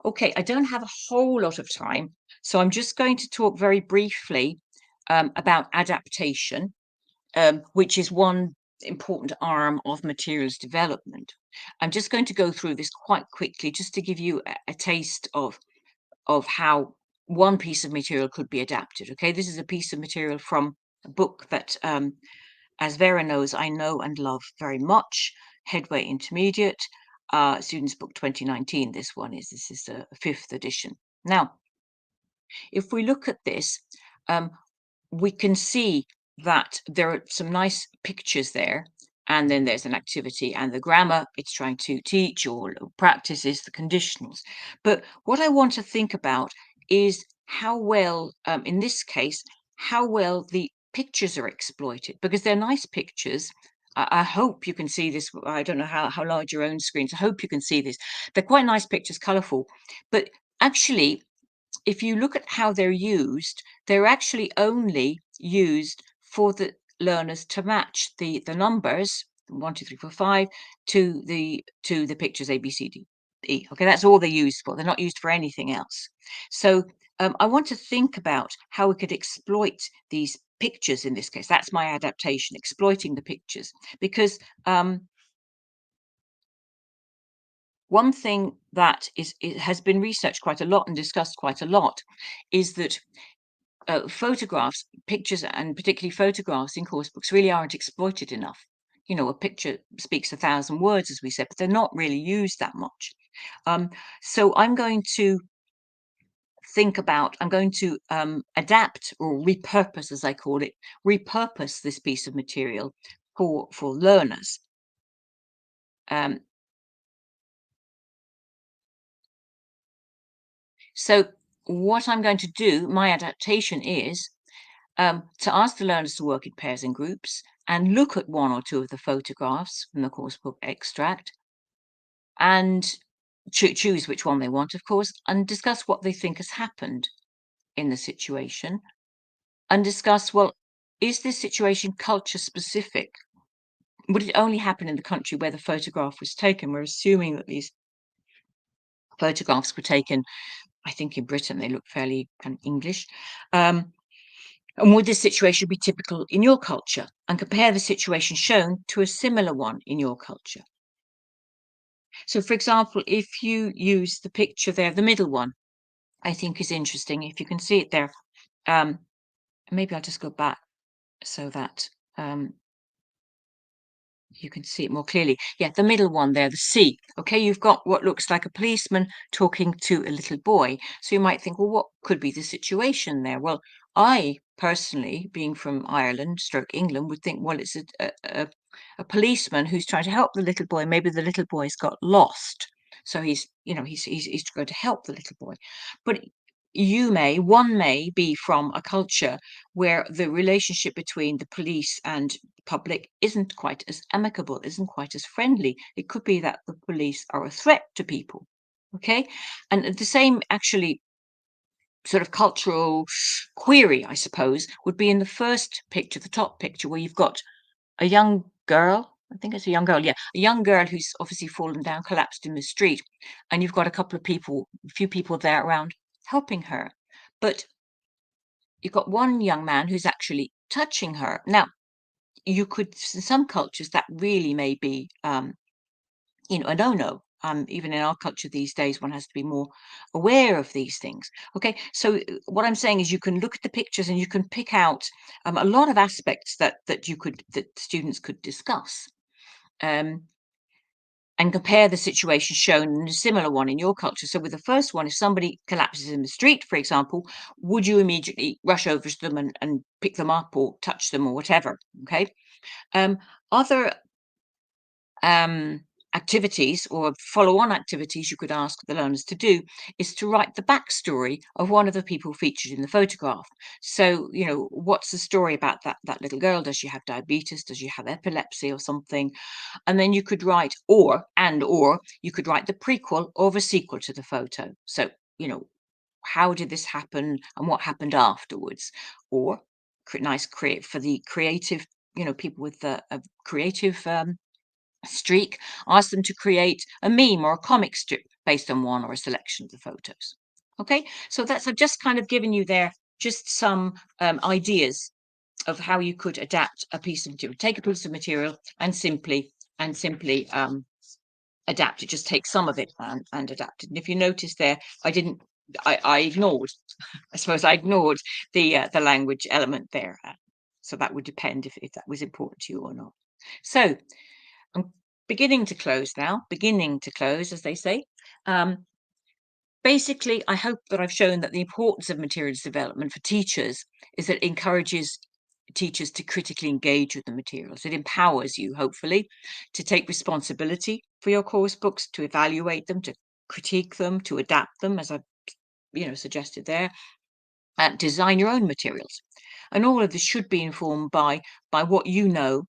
Okay, I don't have a whole lot of time, so I'm just going to talk very briefly about adaptation, which is one important arm of materials development. I'm just going to go through this quite quickly, just to give you a taste of how one piece of material could be adapted. Okay, this is a piece of material from a book that as Vera knows, I know and love very much. Headway Intermediate, Students' Book 2019. This is the fifth edition. Now, if we look at this, we can see that there are some nice pictures there, and then there's an activity, and the grammar it's trying to teach or practice is the conditionals. But what I want to think about is how well, in this case, how well the pictures are exploited, because they're nice pictures. I hope you can see this. I don't know how large your own screens. I hope you can see this. They're quite nice pictures, colourful, but actually if you look at how they're used, they're actually only used for learners to match the numbers 1, 2, 3, 4, 5 to the pictures A, B, C, D, E. Okay, that's all they're used for. They're not used for anything else. So I want to think about how we could exploit these pictures in this case. That's my adaptation, exploiting the pictures, because one thing that it has been researched quite a lot and discussed quite a lot is that photographs, pictures, and particularly photographs in course books really aren't exploited enough. You know, a picture speaks 1,000 words, as we said, but they're not really used that much. So I'm going to adapt or repurpose, as I call it, repurpose this piece of material for learners. So what I'm going to do, my adaptation is to ask the learners to work in pairs and groups and look at one or two of the photographs from the course book extract and choose which one they want, of course, and discuss what they think has happened in the situation and discuss, well, is this situation culture specific? Would it only happen in the country where the photograph was taken? We're assuming that these photographs were taken, I think in Britain, they look fairly kind of English. And would this situation be typical in your culture? And compare the situation shown to a similar one in your culture. So, for example, if you use the picture there, the middle one, I think is interesting. If you can see it there, maybe I'll just go back so that you can see it more clearly. Yeah, the middle one there, the C. Okay, you've got what looks like a policeman talking to a little boy. So you might think, well, what could be the situation there? Well, I personally, being from Ireland, stroke England, would think, well, it's a policeman who's trying to help the little boy. Maybe the little boy's got lost. So he's going to help the little boy. But one may be from a culture where the relationship between the police and public isn't quite as amicable, isn't quite as friendly. It could be that the police are a threat to people. Okay. And the same actually sort of cultural query, I suppose, would be in the first picture, the top picture, where you've got a young girl. I think it's a young girl. Yeah. A young girl who's obviously fallen down, collapsed in the street. And you've got a few people there around helping her. But you've got one young man who's actually touching her. Now, you could, in some cultures, that really may be, a no-no. Even in our culture these days, one has to be more aware of these things. Okay, so what I'm saying is, you can look at the pictures and you can pick out a lot of aspects that students could discuss. And compare the situation shown in a similar one in your culture. So with the first one, if somebody collapses in the street, for example, would you immediately rush over to them and pick them up or touch them or whatever? Okay. Other activities or follow-on activities you could ask the learners to do is to write the backstory of one of the people featured in the photograph. So, what's the story about that little girl? Does she have diabetes? Does she have epilepsy or something? And then you could write, or you could write the prequel or the sequel to the photo. So, how did this happen and what happened afterwards? Or create for the creative, people with a creative streak, ask them to create a meme or a comic strip based on one or a selection of the photos. Okay, so I've just kind of given you there just some ideas of how you could adapt a piece of material. Take a piece of material and simply adapt it. Just take some of it and adapt it. And if you notice there, I ignored. I suppose I ignored the language element there. So that would depend if that was important to you or not. So I'm beginning to close now. Beginning to close, as they say. Basically, I hope that I've shown that the importance of materials development for teachers is that it encourages teachers to critically engage with the materials. It empowers you, hopefully, to take responsibility for your course books, to evaluate them, to critique them, to adapt them, as I've suggested there, and design your own materials. And all of this should be informed by what you know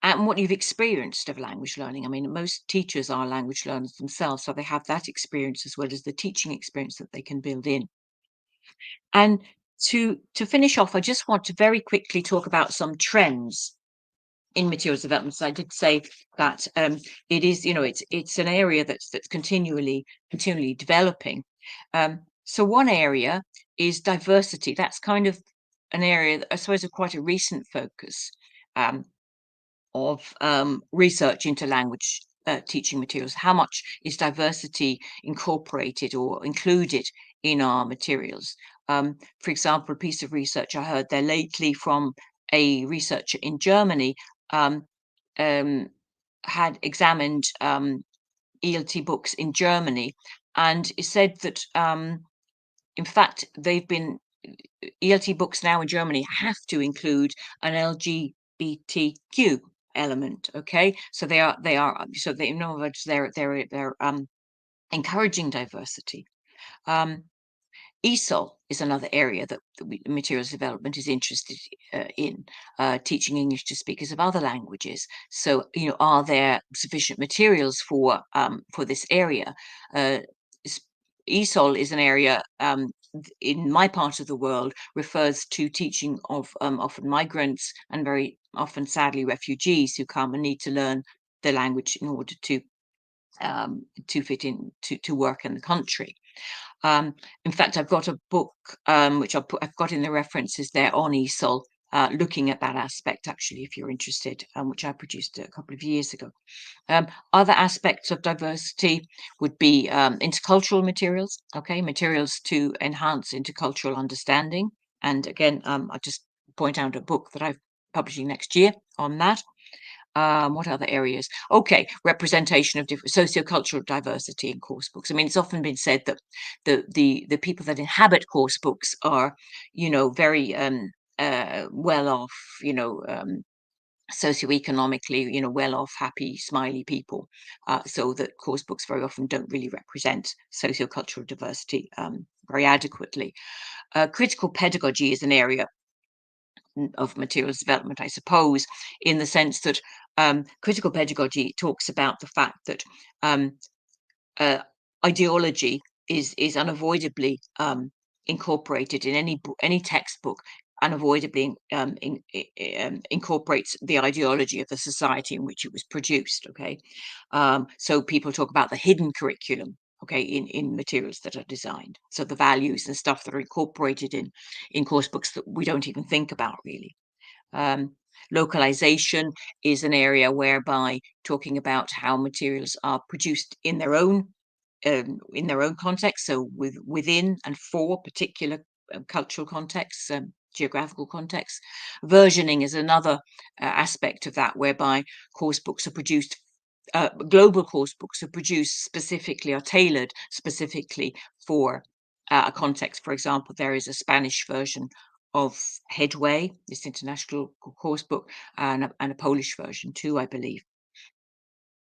and what you've experienced of language learning. I mean, most teachers are language learners themselves, so they have that experience as well as the teaching experience that they can build in. And To finish off, I just want to very quickly talk about some trends in materials development. So I did say that it is, it's an area that's continually developing. So one area is diversity. That's kind of an area that I suppose of quite a recent focus of research into language teaching materials. How much is diversity incorporated or included in our materials? For example, a piece of research I heard there lately from a researcher in Germany um, had examined ELT books in Germany, and it said that in fact they've been ELT books now in Germany have to include an LGBTQ element. Okay, so so they, in other words, they're encouraging diversity. ESOL is another area that materials development is interested in, teaching English to speakers of other languages. So, are there sufficient materials for this area? ESOL is an area in my part of the world refers to teaching of often migrants and very often, sadly, refugees who come and need to learn the language in order to fit in to work in the country. In fact, I've got a book which I've got in the references there on ESOL, looking at that aspect, actually, if you're interested, which I produced a couple of years ago. Other aspects of diversity would be intercultural materials, okay, materials to enhance intercultural understanding. And again, I'll just point out a book that I'm publishing next year on that. What other areas? Okay, representation of different sociocultural diversity in course books. I mean, it's often been said that the people that inhabit course books are, very well off, socioeconomically, well off, happy, smiley people. So that course books very often don't really represent sociocultural diversity very adequately. Critical pedagogy is an area of materials development, I suppose, in the sense that critical pedagogy talks about the fact that ideology is unavoidably incorporated in any textbook. Unavoidably incorporates the ideology of the society in which it was produced. Okay, so people talk about the hidden curriculum. Okay, in materials that are designed, so the values and stuff that are incorporated in course books that we don't even think about really. Localization is an area whereby talking about how materials are produced in their own context, so within and for particular cultural contexts, geographical contexts. Versioning is another aspect of that, whereby course books are produced. Global course books are produced specifically, are tailored specifically for a context. For example, there is a Spanish version of Headway, this international course book, and a Polish version too, I believe.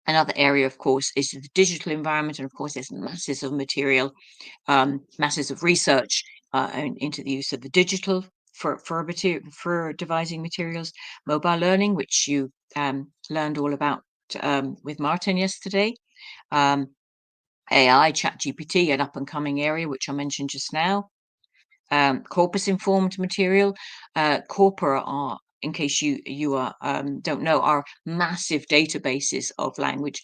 Another area, of course, is the digital environment, and of course, there's masses of material, masses of research into the use of the digital for devising materials. Mobile learning, which you learned all about with Martin yesterday. AI, ChatGPT, an up-and-coming area, which I mentioned just now. Corpus-informed material. Corpora are, in case you don't know, are massive databases of language.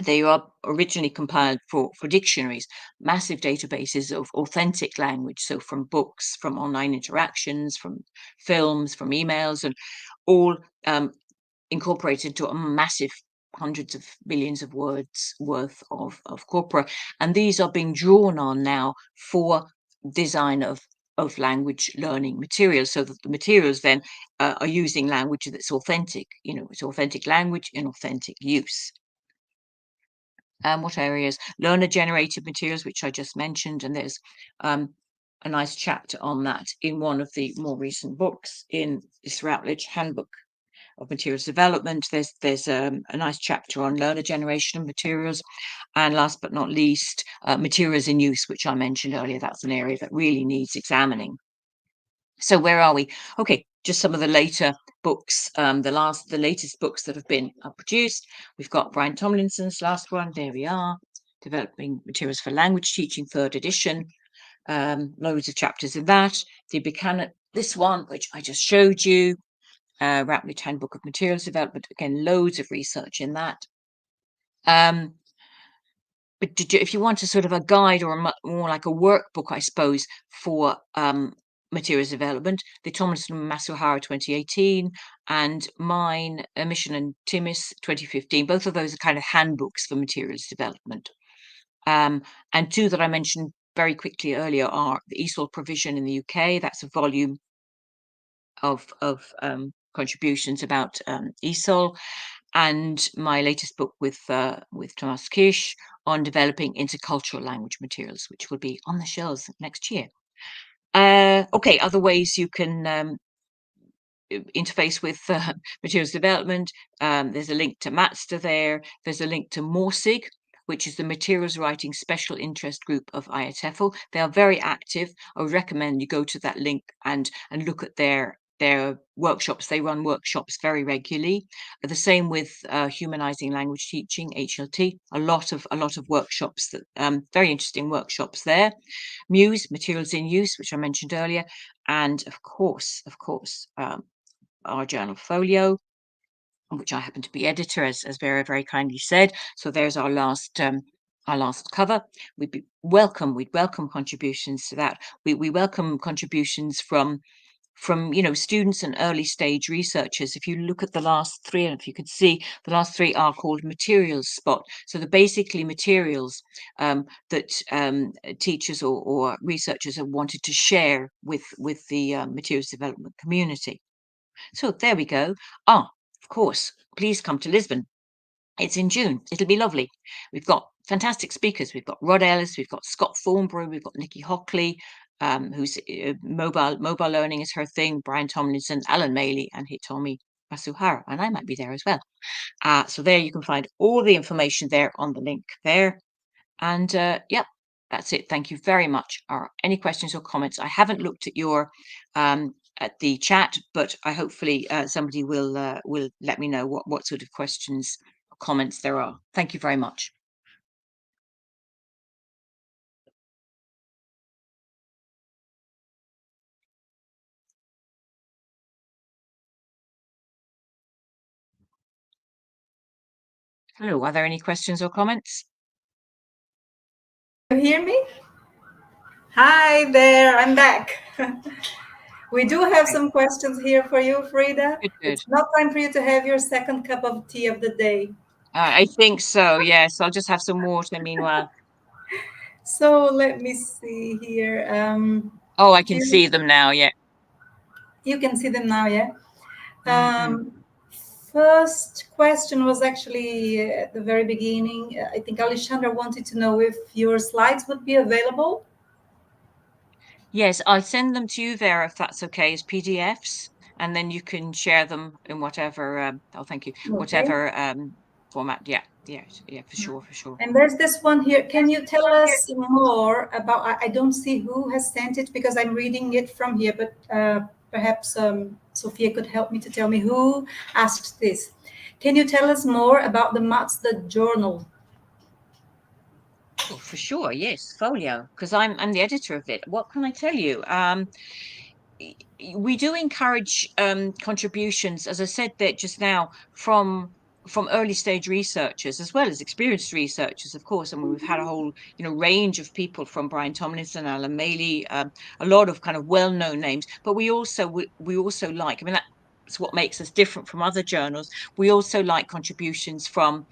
They are originally compiled for dictionaries, massive databases of authentic language. So from books, from online interactions, from films, from emails, and all incorporated into a massive hundreds of billions of words worth of corpora. And these are being drawn on now for design of language learning materials, so that the materials then are using language that's authentic. It's authentic language in authentic use. What areas? Learner generated materials, which I just mentioned, and there's a nice chapter on that in one of the more recent books in this Routledge Handbook of Materials Development. There's a nice chapter on learner generation of materials, and last but not least, materials in use, which I mentioned earlier. That's an area that really needs examining. So where are we? Okay, just some of the later books, the latest books that have been produced. We've got Brian Tomlinson's last one. There we are, Developing Materials for Language Teaching, 3rd edition. loads of chapters in that. The Buchanan, this one, which I just showed you, Routledge Handbook of Materials Development, again, loads of research in that. But if you want a sort of a guide or more like a workbook, I suppose, for materials development, the Tomlinson and Masuhara 2018 and mine, Mishan and Timmis 2015, both of those are kind of handbooks for materials development. And two that I mentioned very quickly earlier are the ESOL provision in the UK. That's a volume of contributions about ESOL, and my latest book with Thomas Kish on developing intercultural language materials, which will be on the shelves next year. Okay, other ways you can interface with materials development. There's a link to Matster there. There's a link to Morsig, which is the materials writing special interest group of IATEFL. They are very active. I would recommend you go to that link and look at their workshops. They run workshops very regularly. The same with humanizing language teaching, HLT. A lot of workshops that very interesting workshops there. Muse, materials in use, which I mentioned earlier, and of course, our journal Folio, which I happen to be editor, as Vera very kindly said. So there's our last cover. We'd welcome contributions to that. We welcome contributions from students and early stage researchers. If you look at the last three, and if you could see, the last three are called materials spot. So they're basically materials that teachers or researchers have wanted to share with the materials development community. So there we go. Of course, please come to Lisbon. It's in June. It'll be lovely. We've got fantastic speakers. We've got Rod Ellis, we've got Scott Thornbury, we've got Nikki Hockley, who's mobile learning is her thing, Brian Tomlinson, Alan Maley, and Hitomi Masuhara, and I might be there as well. So there you can find all the information there on the link there. And yep, that's it. Thank you very much. Are any questions or comments? I haven't looked at your at the chat, but I hopefully somebody will let me know what sort of questions or comments there are. Thank you very much. Hello, are there any questions or comments? You hear me? Hi there, I'm back. We do have some questions here for you, Freda. Good. It's not time for you to have your second cup of tea of the day. I think so, yes. I'll just have some water meanwhile. So let me see here. Oh, I can see them now, yeah. You can see them now, yeah? First question was actually at the very beginning. I think Alexandra wanted to know if your slides would be available. Yes, I'll send them to you, Vera, if that's okay, as PDFs, and then you can share them in whatever, thank you, Okay. whatever format. Yeah, for sure. And there's this one here. Can you tell us more about, I don't see who has sent it because I'm reading it from here, but perhaps Sophia could help me to tell me who asked this. Can you tell us more about the Mazda journal? Oh, for sure, yes, Folio, because I'm the editor of it. What can I tell you? We do encourage contributions, as I said that just now, from early stage researchers as well as experienced researchers, of course. I mean, we've had a whole range of people, from Brian Tomlinson, Alan Maley, a lot of kind of well-known names. But we also like, I mean, that's what makes us different from other journals. We also like contributions from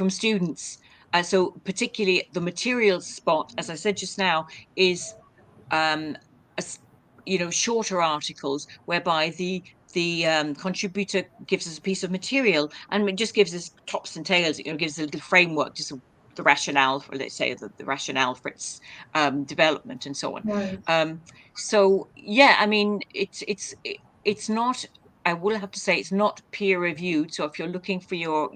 students. So particularly the materials spot, as I said just now, is shorter articles whereby the contributor gives us a piece of material and it just gives us tops and tails. It gives a little framework, just the rationale for, let's say, the rationale for its development and so on. Right. So yeah, I mean, it's not. I will have to say it's not peer reviewed. So if you're looking for your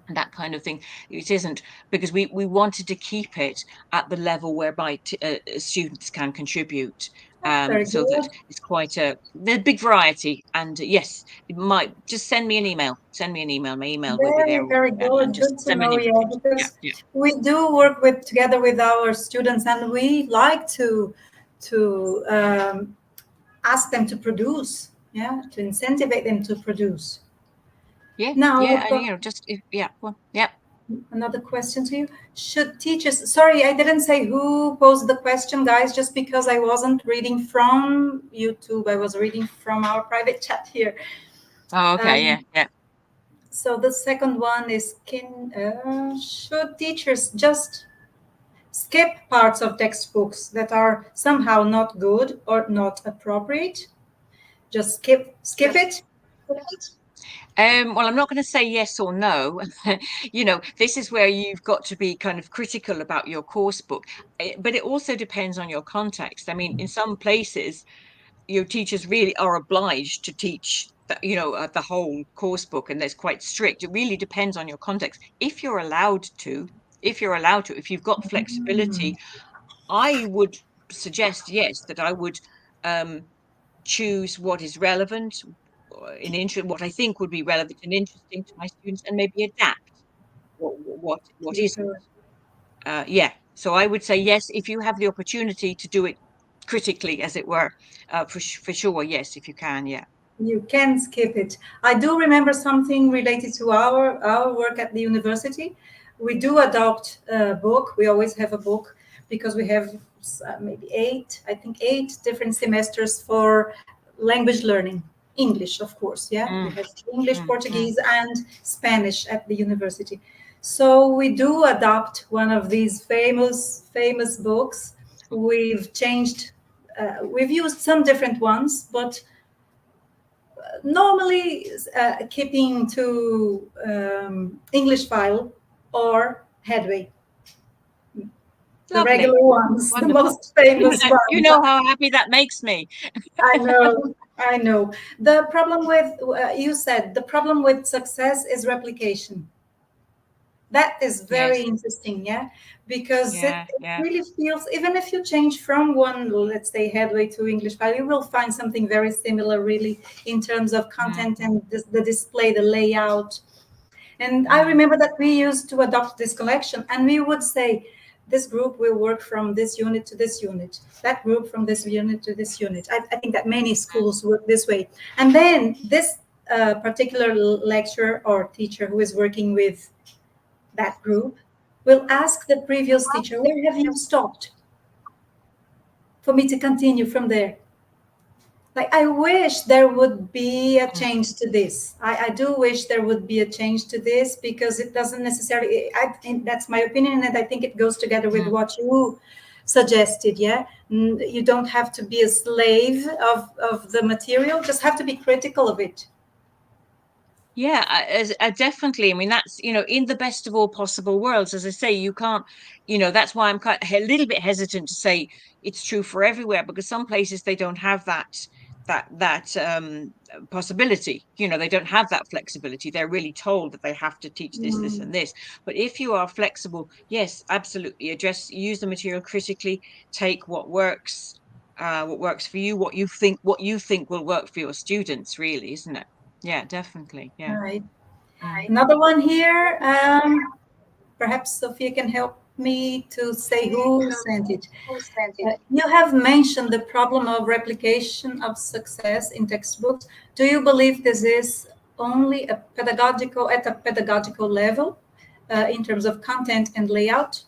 and that kind of thing. It isn't, because we wanted to keep it at the level whereby students can contribute, Very so that good. it's quite there's a big variety. And yes, it might just send me an email. Send me an email. My email will be Very, there, very and good. just Good to send me an know, yeah, invitation. Yeah, because yeah, we do work with together with our students, and we like to ask them to produce, yeah, to incentivize them to produce. yeah, Now yeah. we've And got yeah, well, yeah. another question to you. Should teachers, sorry, I didn't say who posed the question, guys, just because I wasn't reading from YouTube, I was reading from our private chat here. Oh, okay, yeah, Um, yeah. so the second one is, should teachers just skip parts of textbooks that are somehow not good or not appropriate? Just skip it? Well, I'm not going to say yes or no. This is where you've got to be kind of critical about your course book. But it also depends on your context. I mean, in some places, your teachers really are obliged to teach the whole course book, and that's quite strict. It really depends on your context. If you've got flexibility, I would suggest, yes, that I would um, choose what is relevant, what I think would be relevant and interesting to my students, and maybe adapt what isn't. Yeah. So I would say yes, if you have the opportunity to do it critically, as it were, for sure, yes, if you can, yeah. You can skip it. I do remember something related to our work at the university. We do adopt a book. We always have a book because we have maybe I think eight different semesters for language learning. English, of course. Yeah, we Mm, have English, mm. Portuguese, and Spanish at the university. So we do adopt one of these famous books. We've changed. We've used some different ones, but normally keeping to English file or headway, the Lovely. regular ones, the Wonderful. most famous You ones. know how happy that makes me. I know, I know. The problem with, you said, the problem with success is replication. That is very Yes. interesting, yeah, because it, Yeah, it yeah. really feels, even if you change from one, let's say, headway to English file, you will find something very similar, really, in terms of content Mm, and the display, the layout. And I mm. remember that we used to adopt this collection, and we would say, this group will work from this unit to this unit, that group from this unit to this unit. I think that many schools work this way. And then this particular lecturer or teacher who is working with that group will ask the previous teacher, where have you stopped? For me to continue from there. Like, I wish there would be a Mm, change to this. I do wish there would be a change to this because it doesn't necessarily, I think that's my opinion, and I think it goes together with mm. what you suggested. Yeah. You don't have to be a slave of the material, just have to be critical of it. Yeah, definitely. I mean, that's, in the best of all possible worlds. As I say, you can't, that's why I'm quite a little bit hesitant to say it's true for everywhere, because some places they don't have that possibility. They don't have that flexibility. They're really told that they have to teach this, this, Mm, and this. But if you are flexible, yes, absolutely. Use the material critically, take what works for you, what you think will work for your students, really, isn't it? Yeah, definitely. Yeah. right. Mm. Another one here. Perhaps Sophia can help me to say who sent it. You have mentioned the problem of replication of success in textbooks. Do you believe this is only at a pedagogical level in terms of content and layout?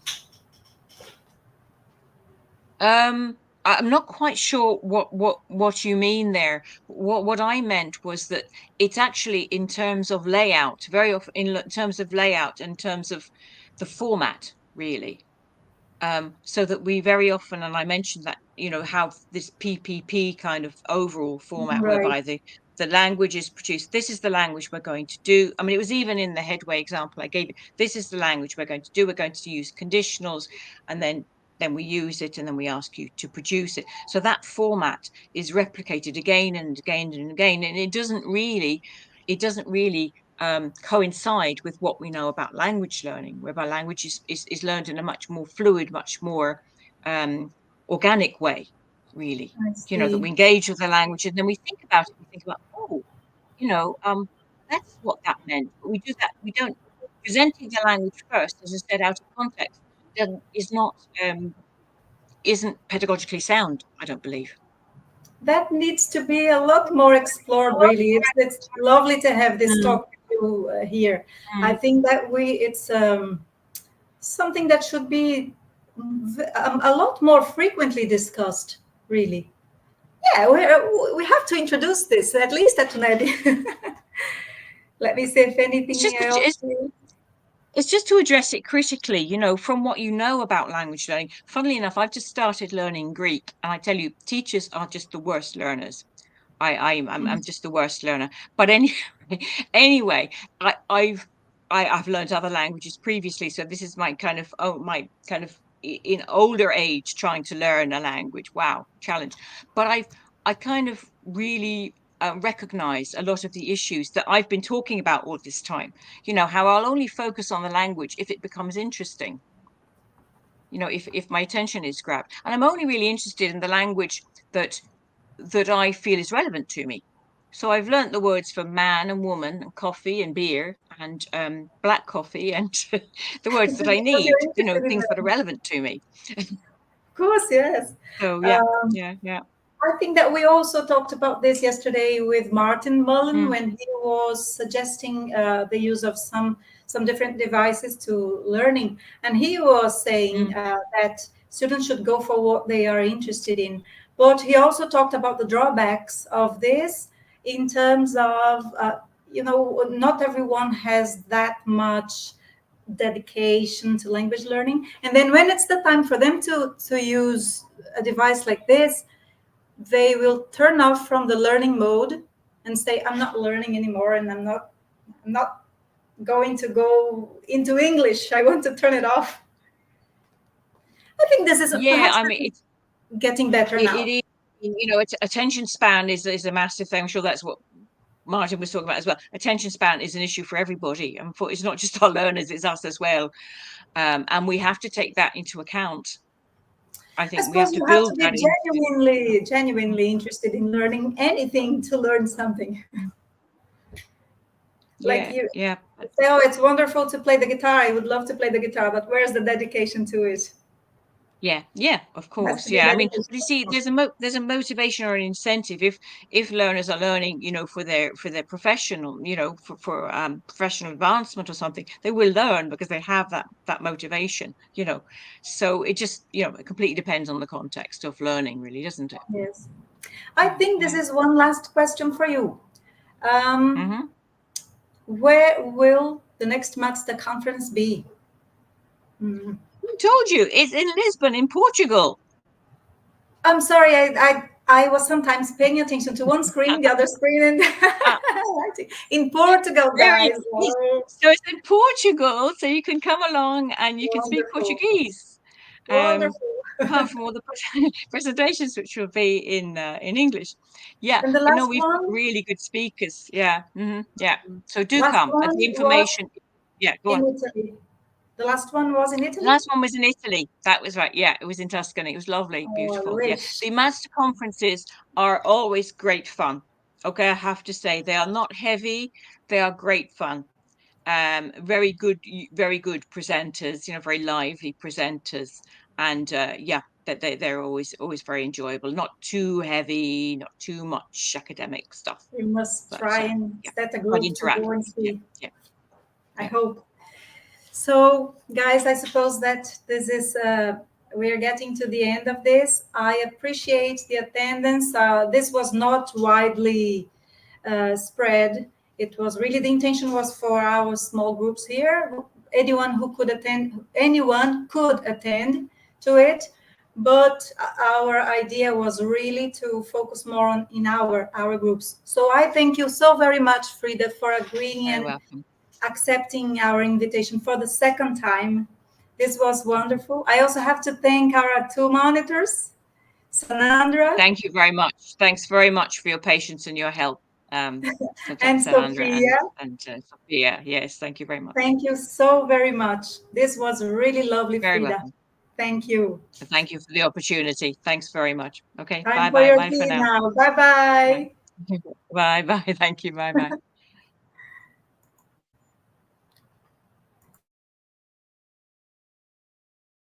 I'm not quite sure what you mean there. What I meant was that it's actually in terms of layout, very often in terms of layout, in terms of the format, really. So that we very often, and I mentioned that, have this PPP kind of overall format Right. whereby the language is produced. This is the language we're going to do. I mean, it was even in the headway example I gave you. This is the language we're going to do. We're going to use conditionals, and then we use it, and then we ask you to produce it. So that format is replicated again and again and again, and it doesn't really coincide with what we know about language learning, whereby language is learned in a much more fluid, much more organic way, really. I That see. we engage with the language and then we think about it. We think about, oh, that's what that meant. But we do that. We don't presenting the language first, as I said, out of context, is not isn't pedagogically sound. I don't believe. That needs to be a lot more explored, really. It's lovely to have this Mm, talk with you here. I mm. think that it's something that should be a lot more frequently discussed, really. Yeah, we have to introduce this, at least at Tunedi. Let me see if It's anything just else. it's just to address it critically, from what you know about language learning. Funnily enough, I've just started learning Greek, and I tell you, teachers are just the worst learners. I'm just the worst learner. But anyway, I've learned other languages previously, so this is my kind of in older age trying to learn a language. Wow, challenge. But I kind of really recognize a lot of the issues that I've been talking about all this time. How I'll only focus on the language if it becomes interesting. If my attention is grabbed, and I'm only really interested in the language that I feel is relevant to me. So I've learnt the words for man and woman and coffee and beer and black coffee and the words that I Because need, you're interested in things that are them. relevant to me. Of course, yes. So yeah, Um, yeah, yeah. I think that we also talked about this yesterday with Martin Mullen Mm, when he was suggesting the use of some different devices to learning, and he was saying mm. that students should go for what they are interested in. But he also talked about the drawbacks of this in terms of not everyone has that much dedication to language learning, and then when it's the time for them to use a device like this, they will turn off from the learning mode and say, I'm not learning anymore, and I'm not going to go into English. I want to turn it off. I think this is Yeah, perhaps I mean, getting better it now. is. Attention span is a massive thing. I'm sure that's what Martin was talking about as well. Attention span is an issue for everybody, and it's not just our learners; it's us as well. And we have to take that into account. I I think we have suppose to you have build to that be into. genuinely interested in learning anything to learn something. Like Yeah, you yeah. say, oh, it's wonderful to play the guitar. I would love to play the guitar, but where's the dedication to it? Yeah, of It has to course. be Yeah, I mean, dedication. but you see, there's a motivation or an incentive if learners are learning, for their professional, for professional advancement or something, they will learn because they have that motivation. So it just, it completely depends on the context of learning, really, doesn't it? Yes. I think this Yeah. is one last question for you. Um, Hmm. where will the next Master conference be? Mm. I told you, it's in Lisbon, in Portugal. I'm sorry, I was sometimes paying attention to one screen, the other screen, and in Portugal, There guys. it is. Oh, So it's in Portugal, so you can come along and you can speak wonderful, Portuguese. Um, wonderful. apart from all the presentations, which will be in English. Yeah, And the no, last we've got one, really good speakers. Yeah, yeah. So do last come. one The was information. Yeah, go in on. Italy. The last one was in The Italy. last one was in Italy. That was right. Yeah, it was in Tuscany. It was lovely, Oh, I beautiful. Yeah, wish. the master conferences are always great fun. Okay, I have to say they are not heavy. They are great fun. Very good, very good presenters, very lively presenters, and yeah, that they're always very enjoyable, not too heavy, not too much academic stuff, We must but try and yeah, set a quite group to go interactive. and Yeah, see. yeah, I yeah. hope. So, guys, I suppose that this is we're getting to the end of this. I appreciate the attendance. This was not widely spread. It was really the intention was for our small groups here. Anyone could attend to it, but our idea was really to focus more on in our groups. So I thank you so very much, Frida, for agreeing Very and welcome. accepting our invitation for the second time. This was wonderful. I also have to thank our two monitors, Sanandra. Thank you very much. Thanks very much for your patience and your help. So And Sandra Sophia, and Sophia. Yes, thank you very much. thank you so very much. This was really lovely, Very Frida. welcome. Thank you. Thank you for the opportunity. Thanks very much. Okay, Time bye for bye. your Bye for tea now. now. Bye Bye. bye. Bye bye. Thank you. Bye bye.